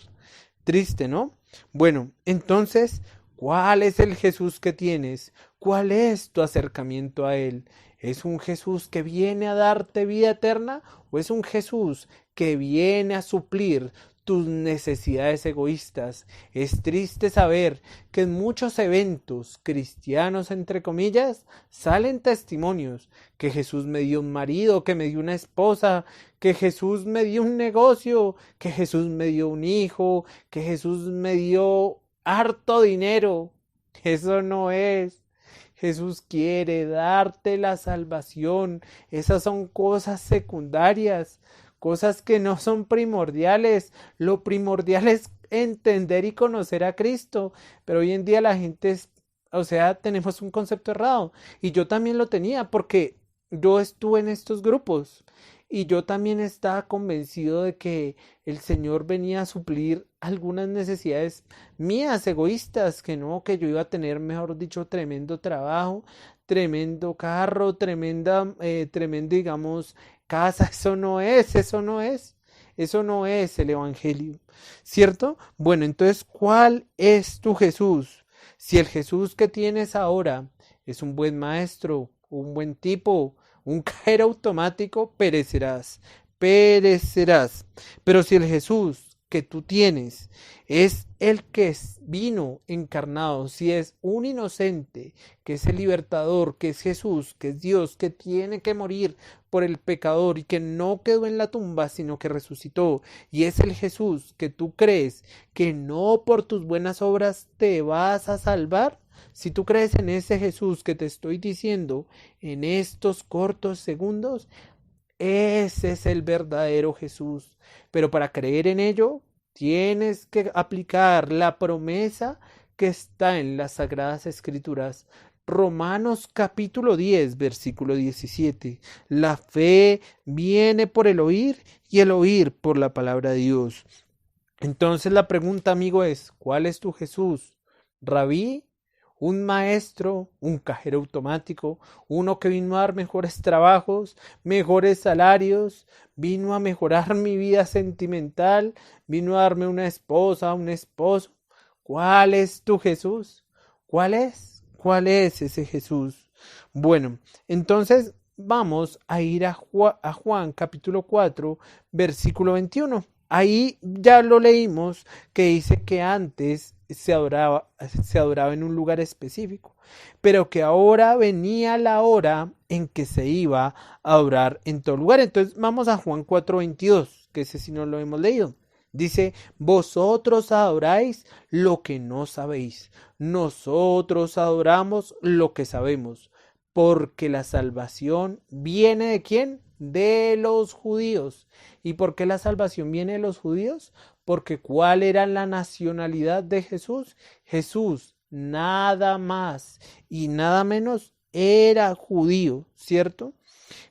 B: Triste, ¿no? Bueno, entonces, ¿cuál es el Jesús que tienes? ¿Cuál es tu acercamiento a Él? ¿Es un Jesús que viene a darte vida eterna o es un Jesús que viene a suplir tus necesidades egoístas? Es triste saber que en muchos eventos cristianos, entre comillas, salen testimonios que Jesús me dio un marido, que me dio una esposa, que Jesús me dio un negocio, que Jesús me dio un hijo, que Jesús me dio harto dinero. Eso no es. Jesús quiere darte la salvación. Esas son cosas secundarias, cosas que no son primordiales. Lo primordial es entender y conocer a Cristo. Pero hoy en día la gente tenemos un concepto errado. Y yo también lo tenía porque yo estuve en estos grupos. Y yo también estaba convencido de que el Señor venía a suplir algunas necesidades mías, egoístas, que yo iba a tener, mejor dicho, tremendo trabajo, tremendo carro, tremenda, digamos, casa. Eso no es el Evangelio, ¿cierto? Bueno, entonces, ¿cuál es tu Jesús? Si el Jesús que tienes ahora es un buen maestro, un buen tipo, un cajero automático, perecerás. Pero si el Jesús que tú tienes es el que vino encarnado, si es un inocente, que es el libertador, que es Jesús, que es Dios, que tiene que morir por el pecador y que no quedó en la tumba, sino que resucitó, y es el Jesús que tú crees que no por tus buenas obras te vas a salvar, si tú crees en ese Jesús que te estoy diciendo en estos cortos segundos, ese es el verdadero Jesús. Pero para creer en ello, tienes que aplicar la promesa que está en las Sagradas Escrituras. Romanos capítulo 10, versículo 17. La fe viene por el oír y el oír por la palabra de Dios. Entonces la pregunta, amigo, es, ¿cuál es tu Jesús? ¿Rabí? ¿Un maestro? ¿Un cajero automático? ¿Uno que vino a dar mejores trabajos, mejores salarios? ¿Vino a mejorar mi vida sentimental? ¿Vino a darme una esposa, un esposo? ¿Cuál es tu Jesús? ¿Cuál es? ¿Cuál es ese Jesús? Bueno, entonces vamos a ir a Juan capítulo 4, versículo 21. Ahí ya lo leímos, que dice que antes se adoraba en un lugar específico, pero que ahora venía la hora en que se iba a adorar en todo lugar. Entonces vamos a Juan 4:22, que ese sí no lo hemos leído. Dice, vosotros adoráis lo que no sabéis, nosotros adoramos lo que sabemos, porque la salvación viene ¿de quién? De los judíos. ¿Y por qué la salvación viene de los judíos? Porque ¿cuál era la nacionalidad de Jesús? Jesús, nada más y nada menos, era judío, ¿cierto?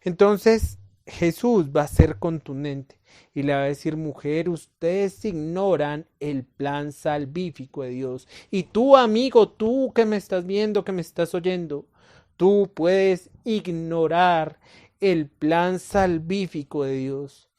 B: Entonces Jesús va a ser contundente y le va a decir, mujer, ustedes ignoran el plan salvífico de Dios. Y tú, amigo, tú que me estás viendo, que me estás oyendo, tú puedes ignorar el plan salvífico de Dios.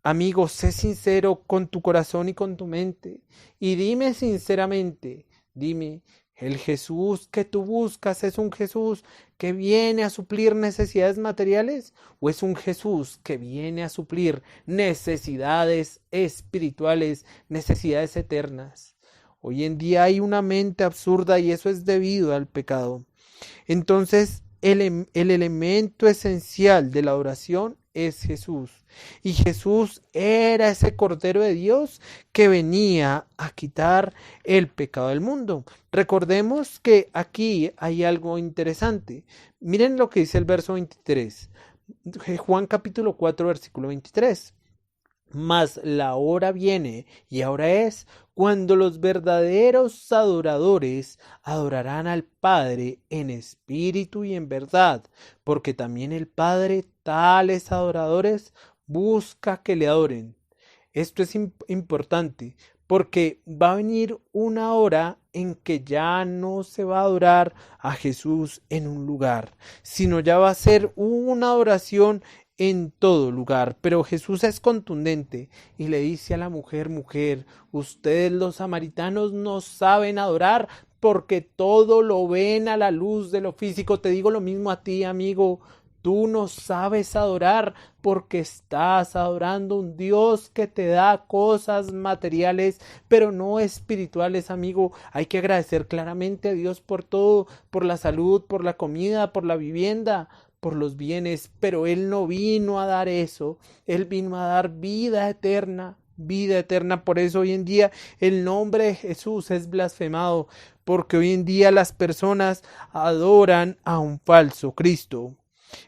B: Amigo, sé sincero con tu corazón y con tu mente y dime sinceramente, dime, ¿el Jesús que tú buscas es un Jesús que viene a suplir necesidades materiales o es un Jesús que viene a suplir necesidades espirituales, necesidades eternas? Hoy en día hay una mente absurda y eso es debido al pecado. Entonces, el elemento esencial de la oración es Jesús. Y Jesús era ese Cordero de Dios que venía a quitar el pecado del mundo. Recordemos que aquí hay algo interesante. Miren lo que dice el verso 23. Juan capítulo 4, versículo 23. Mas la hora viene, y ahora es, cuando los verdaderos adoradores adorarán al Padre en espíritu y en verdad, porque también el Padre tales adoradores busca que le adoren. Esto es importante, porque va a venir una hora en que ya no se va a adorar a Jesús en un lugar, sino ya va a ser una adoración en todo lugar. Pero Jesús es contundente y le dice a la mujer, mujer, ustedes los samaritanos no saben adorar porque todo lo ven a la luz de lo físico. Te digo lo mismo a ti, amigo. Tú no sabes adorar porque estás adorando un Dios que te da cosas materiales, pero no espirituales, amigo. Hay que agradecer claramente a Dios por todo, por la salud, por la comida, por la vivienda, por los bienes, pero Él no vino a dar eso. Él vino a dar vida eterna. Vida eterna. Por eso hoy en día el nombre de Jesús es blasfemado, porque hoy en día las personas adoran a un falso Cristo.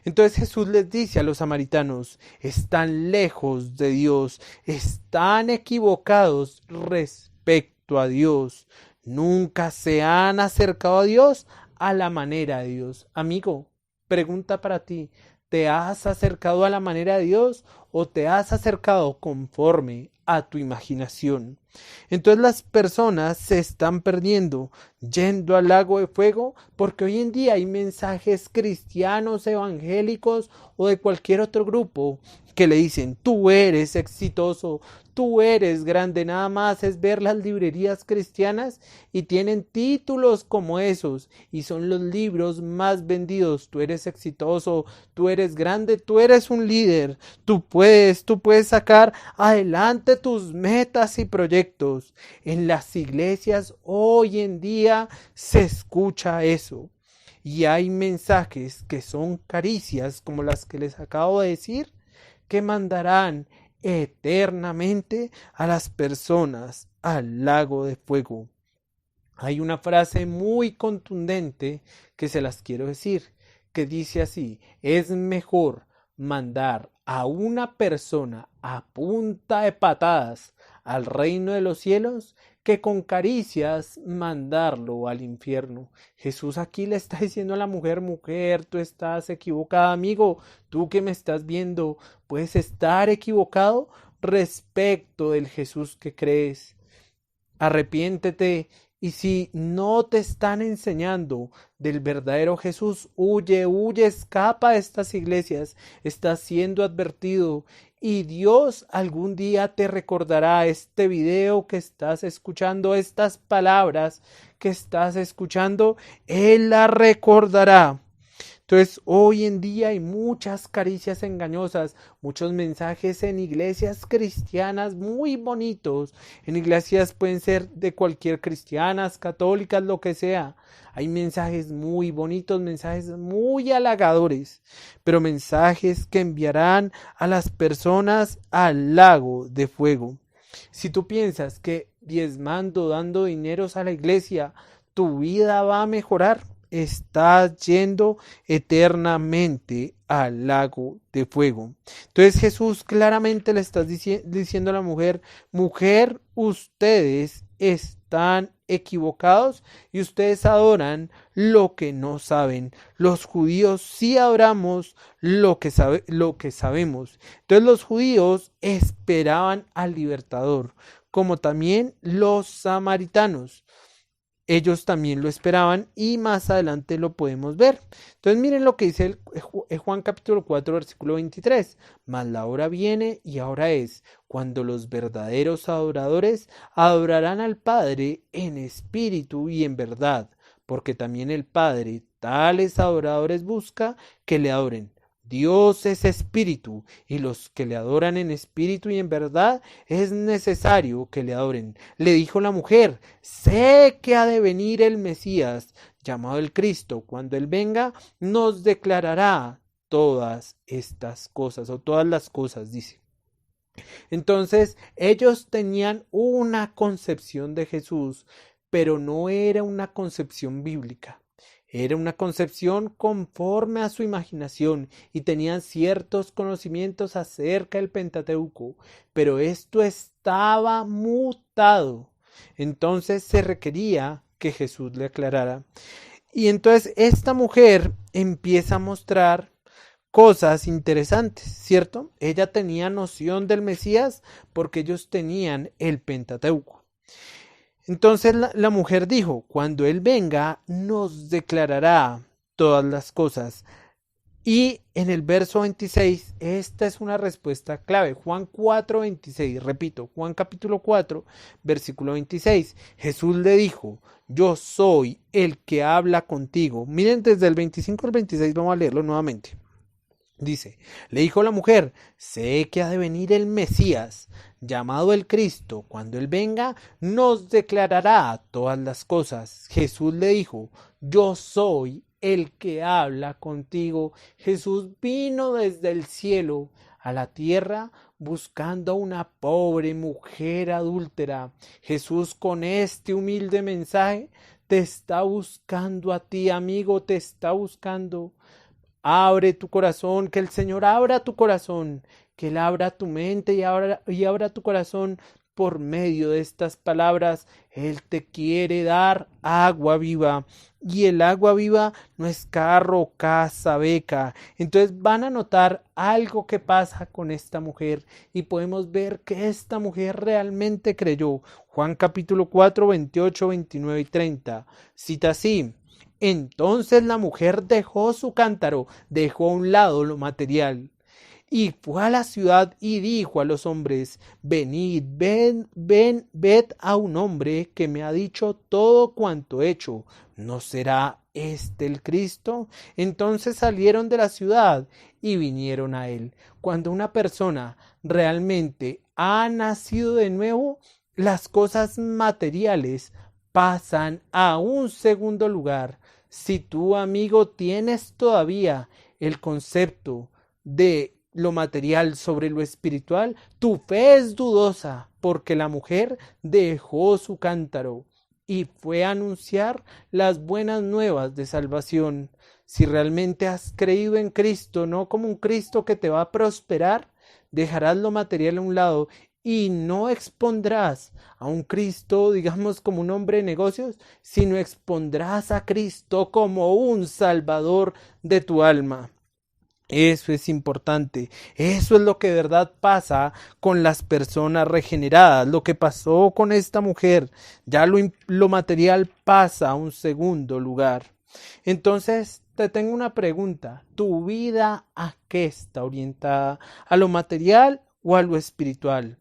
B: Entonces Jesús les dice a los samaritanos, están lejos de Dios, están equivocados respecto a Dios, nunca se han acercado a Dios a la manera de Dios. Amigo, pregunta para ti, ¿te has acercado a la manera de Dios o te has acercado conforme a tu imaginación? Entonces las personas se están perdiendo yendo al lago de fuego porque hoy en día hay mensajes cristianos, evangélicos o de cualquier otro grupo que le dicen, tú eres exitoso, tú eres grande. Nada más es ver las librerías cristianas y tienen títulos como esos y son los libros más vendidos. Tú eres exitoso, tú eres grande, tú eres un líder, tú puedes sacar adelante tus metas y proyectos. En las iglesias hoy en día se escucha eso y hay mensajes que son caricias como las que les acabo de decir, que mandarán eternamente a las personas al lago de fuego. Hay una frase muy contundente que se las quiero decir, que dice así, es mejor mandar a una persona a punta de patadas al reino de los cielos que con caricias mandarlo al infierno. Jesús aquí le está diciendo a la mujer, mujer, tú estás equivocada, amigo, tú que me estás viendo, puedes estar equivocado respecto del Jesús que crees. Arrepiéntete y si no te están enseñando del verdadero Jesús, huye, huye, escapa de estas iglesias. Estás siendo advertido y Dios algún día te recordará este video que estás escuchando, estas palabras que estás escuchando, Él las recordará. Entonces, hoy en día hay muchas caricias engañosas, muchos mensajes en iglesias cristianas muy bonitos. En iglesias pueden ser de cualquier cristianas, católicas, lo que sea. Hay mensajes muy bonitos, mensajes muy halagadores, pero mensajes que enviarán a las personas al lago de fuego. Si tú piensas que diezmando, dando dineros a la iglesia, tu vida va a mejorar, estás yendo eternamente al lago de fuego. Entonces Jesús claramente le está diciendo a la mujer, mujer, ustedes están equivocados y ustedes adoran lo que no saben. Los judíos sí adoramos lo que sabemos. Entonces los judíos esperaban al libertador, como también los samaritanos. Ellos también lo esperaban y más adelante lo podemos ver. Entonces miren lo que dice Juan capítulo 4 versículo 23. Mas la hora viene y ahora es cuando los verdaderos adoradores adorarán al Padre en espíritu y en verdad, porque también el Padre tales adoradores busca que le adoren. Dios es espíritu y los que le adoran en espíritu y en verdad es necesario que le adoren. Le dijo la mujer, sé que ha de venir el Mesías, llamado el Cristo. Cuando Él venga, nos declarará todas estas cosas o todas las cosas, dice. Entonces, ellos tenían una concepción de Jesús, pero no era una concepción bíblica. Era una concepción conforme a su imaginación y tenían ciertos conocimientos acerca del Pentateuco, pero esto estaba mutado. Entonces se requería que Jesús le aclarara. Y entonces esta mujer empieza a mostrar cosas interesantes, ¿cierto? Ella tenía noción del Mesías porque ellos tenían el Pentateuco. Entonces la mujer dijo, cuando Él venga, nos declarará todas las cosas. Y en el verso 26, esta es una respuesta clave. Juan 4, 26, repito, Juan capítulo 4, versículo 26. Jesús le dijo, yo soy el que habla contigo. Miren, desde el 25 al 26 vamos a leerlo nuevamente. Dice, le dijo la mujer, sé que ha de venir el Mesías, llamado el Cristo. Cuando Él venga, nos declarará todas las cosas. Jesús le dijo, yo soy el que habla contigo. Jesús vino desde el cielo a la tierra buscando a una pobre mujer adúltera. Jesús con este humilde mensaje te está buscando a ti, amigo, te está buscando. Abre tu corazón, que el Señor abra tu corazón, que Él abra tu mente y abra tu corazón por medio de estas palabras. Él te quiere dar agua viva y el agua viva no es carro, casa, beca. Entonces van a notar algo que pasa con esta mujer y podemos ver que esta mujer realmente creyó. Juan capítulo 4, 28, 29 y 30. Cita así. Entonces la mujer dejó su cántaro, dejó a un lado lo material y fue a la ciudad y dijo a los hombres, venid, ved a un hombre que me ha dicho todo cuanto he hecho. ¿No será este el Cristo? Entonces salieron de la ciudad y vinieron a él. Cuando una persona realmente ha nacido de nuevo, las cosas materiales pasan a un segundo lugar. Si tú, amigo, tienes todavía el concepto de lo material sobre lo espiritual, tu fe es dudosa, porque la mujer dejó su cántaro y fue a anunciar las buenas nuevas de salvación. Si realmente has creído en Cristo, no como un Cristo que te va a prosperar, dejarás lo material a un lado y no expondrás a un Cristo, digamos, como un hombre de negocios, sino expondrás a Cristo como un Salvador de tu alma. Eso es importante. Eso es lo que de verdad pasa con las personas regeneradas. Lo que pasó con esta mujer. Ya lo material pasa a un segundo lugar. Entonces, te tengo una pregunta. ¿Tu vida a qué está orientada? ¿A lo material o a lo espiritual?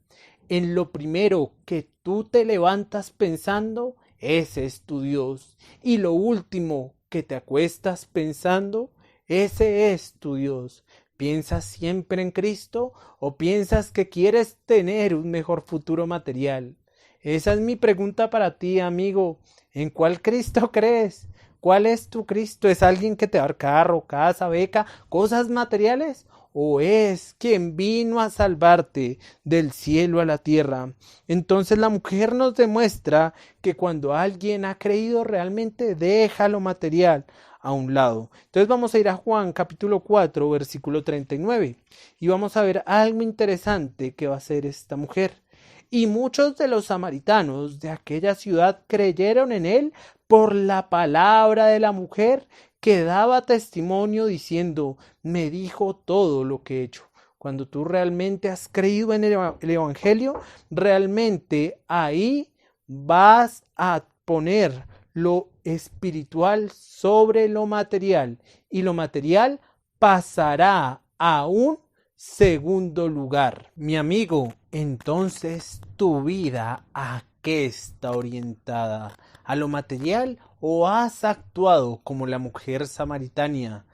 B: En lo primero que tú te levantas pensando, ese es tu Dios. Y lo último que te acuestas pensando, ese es tu Dios. ¿Piensas siempre en Cristo o piensas que quieres tener un mejor futuro material? Esa es mi pregunta para ti, amigo. ¿En cuál Cristo crees? ¿Cuál es tu Cristo? ¿Es alguien que te da carro, casa, beca, cosas materiales? ¿O es quien vino a salvarte del cielo a la tierra? Entonces la mujer nos demuestra que cuando alguien ha creído realmente deja lo material a un lado. Entonces vamos a ir a Juan capítulo 4 versículo 39 y vamos a ver algo interesante que va a hacer esta mujer. Y muchos de los samaritanos de aquella ciudad creyeron en él por la palabra de la mujer que daba testimonio diciendo, me dijo todo lo que he hecho. Cuando tú realmente has creído en el Evangelio, realmente ahí vas a poner lo espiritual sobre lo material y lo material pasará a un segundo lugar. Mi amigo, entonces tu vida ¿a qué está orientada? ¿A lo material o has actuado como la mujer samaritana,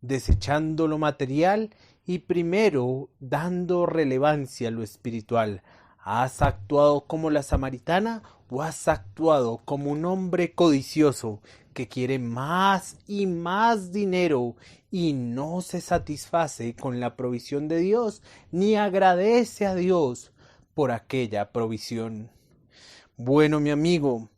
B: desechando lo material y primero dando relevancia a lo espiritual? ¿Has actuado como la samaritana o has actuado como un hombre codicioso que quiere más y más dinero y no se satisface con la provisión de Dios ni agradece a Dios por aquella provisión? Bueno, mi amigo,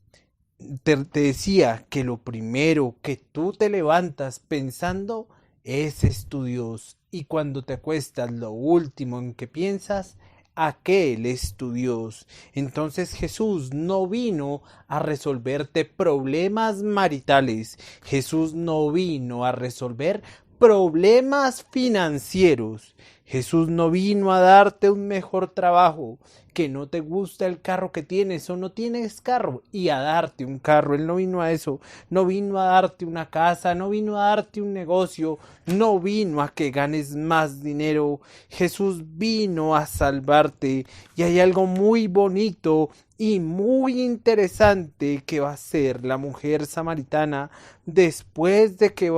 B: te decía que lo primero que tú te levantas pensando, ese es tu Dios. Y cuando te acuestas, lo último en que piensas, aquel es tu Dios. Entonces Jesús no vino a resolverte problemas maritales. Jesús no vino a resolver problemas financieros. Jesús no vino a darte un mejor trabajo, que no te gusta el carro que tienes o no tienes carro y a darte un carro. Él no vino a eso, no vino a darte una casa, no vino a darte un negocio, no vino a que ganes más dinero. Jesús vino a salvarte y hay algo muy bonito y muy interesante que va a hacer la mujer samaritana después de que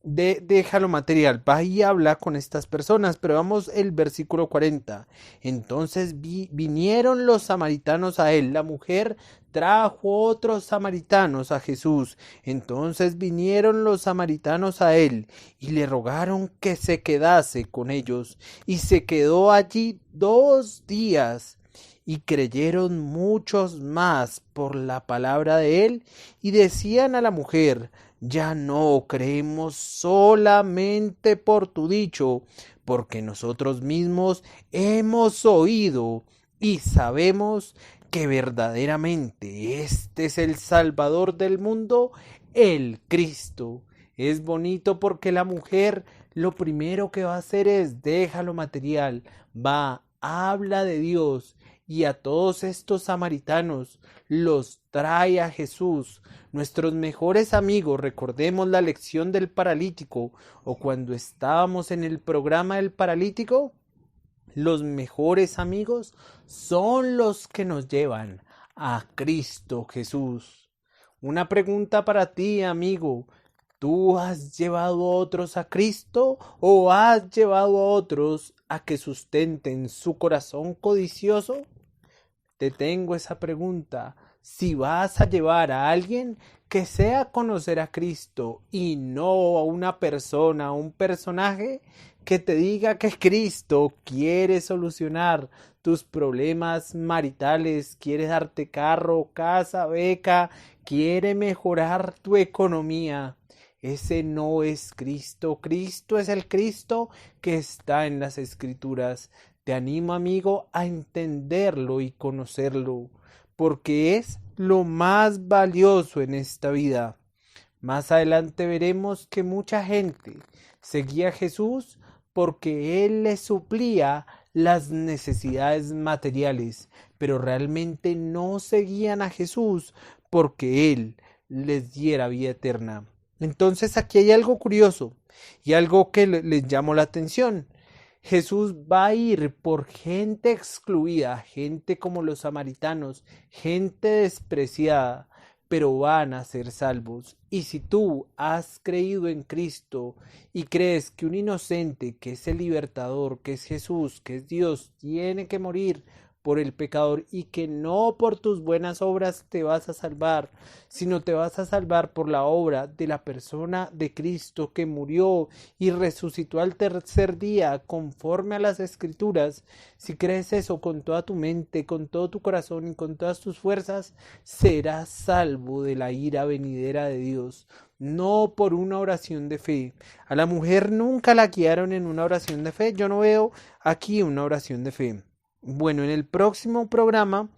B: deja lo material, va y habla con estas personas, pero vamos el versículo 40. Entonces vinieron los samaritanos a él, la mujer trajo otros samaritanos a Jesús. Entonces vinieron los samaritanos a él y le rogaron que se quedase con ellos, y se quedó allí 2 días. Y creyeron muchos más por la palabra de él, y decían a la mujer, ya no creemos solamente por tu dicho, porque nosotros mismos hemos oído y sabemos que verdaderamente este es el Salvador del mundo, el Cristo. Es bonito porque la mujer lo primero que va a hacer es deja lo material, habla de Dios, y a todos estos samaritanos los trae a Jesús. Nuestros mejores amigos, recordemos la lección del paralítico o cuando estábamos en el programa del paralítico, los mejores amigos son los que nos llevan a Cristo Jesús. Una pregunta para ti, amigo. ¿Tú has llevado a otros a Cristo o has llevado a otros a que sustenten su corazón codicioso? Te tengo esa pregunta. Si vas a llevar a alguien, que sea conocer a Cristo y no a una persona, un personaje que te diga que Cristo quiere solucionar tus problemas maritales, quiere darte carro, casa, beca, quiere mejorar tu economía. Ese no es Cristo. Cristo es el Cristo que está en las Escrituras. Te animo, amigo, a entenderlo y conocerlo, porque es lo más valioso en esta vida. Más adelante veremos que mucha gente seguía a Jesús porque Él les suplía las necesidades materiales, pero realmente no seguían a Jesús porque Él les diera vida eterna. Entonces aquí hay algo curioso y algo que les llamó la atención. Jesús va a ir por gente excluida, gente como los samaritanos, gente despreciada, pero van a ser salvos. Y si tú has creído en Cristo y crees que un inocente, que es el libertador, que es Jesús, que es Dios, tiene que morir por el pecador y que no por tus buenas obras te vas a salvar, sino te vas a salvar por la obra de la persona de Cristo que murió y resucitó al tercer día conforme a las Escrituras. Si crees eso con toda tu mente, con todo tu corazón y con todas tus fuerzas, serás salvo de la ira venidera de Dios. No por una oración de fe. A la mujer nunca la guiaron en una oración de fe. Yo no veo aquí una oración de fe. Bueno, en el próximo programa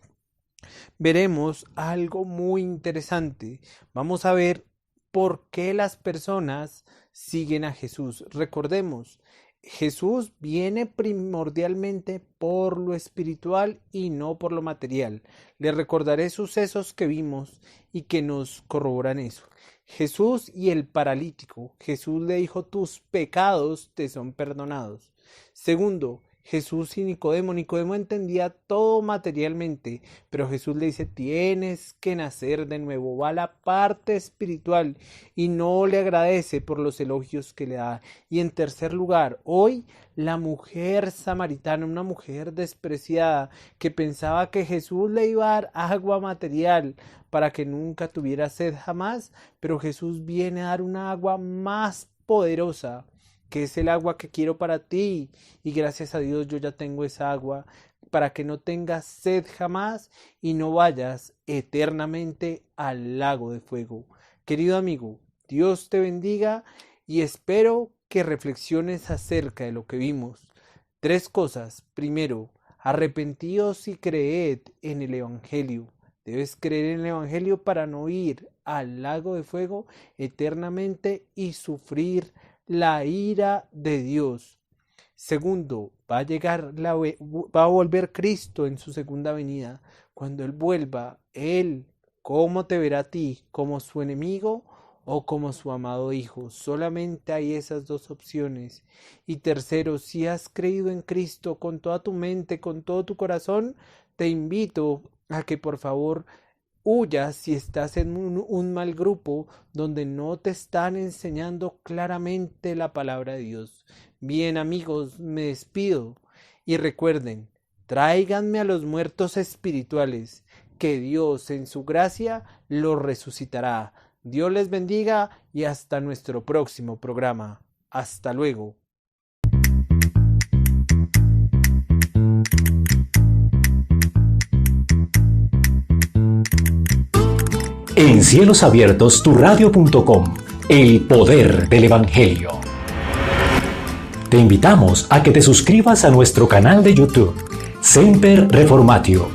B: veremos algo muy interesante. Vamos a ver por qué las personas siguen a Jesús. Recordemos, Jesús viene primordialmente por lo espiritual y no por lo material. Les recordaré sucesos que vimos y que nos corroboran eso. Jesús y el paralítico. Jesús le dijo: tus pecados te son perdonados. Segundo, Jesús y Nicodemo. Nicodemo entendía todo materialmente, pero Jesús le dice: tienes que nacer de nuevo. Va a la parte espiritual y no le agradece por los elogios que le da. Y en tercer lugar, hoy la mujer samaritana, una mujer despreciada que pensaba que Jesús le iba a dar agua material para que nunca tuviera sed jamás, pero Jesús viene a dar una agua más poderosa, que es el agua que quiero para ti, y gracias a Dios yo ya tengo esa agua, para que no tengas sed jamás y no vayas eternamente al lago de fuego. Querido amigo, Dios te bendiga y espero que reflexiones acerca de lo que vimos. 3 cosas. Primero, arrepentíos y creed en el Evangelio. Debes creer en el Evangelio para no ir al lago de fuego eternamente y sufrir la ira de Dios. Segundo, va a volver Cristo en su segunda venida. Cuando Él vuelva, Él, ¿cómo te verá a ti? ¿Como su enemigo o como su amado hijo? Solamente hay esas 2 opciones. Y tercero, si has creído en Cristo con toda tu mente, con todo tu corazón, te invito a que por favor huyas si estás en un mal grupo donde no te están enseñando claramente la palabra de Dios. Bien, amigos, me despido y recuerden, tráiganme a los muertos espirituales, que Dios en su gracia los resucitará. Dios les bendiga y hasta nuestro próximo programa. Hasta luego.
A: En Cielos Abiertos, turadio.com, el poder del Evangelio. Te invitamos a que te suscribas a nuestro canal de YouTube, Semper Reformatio,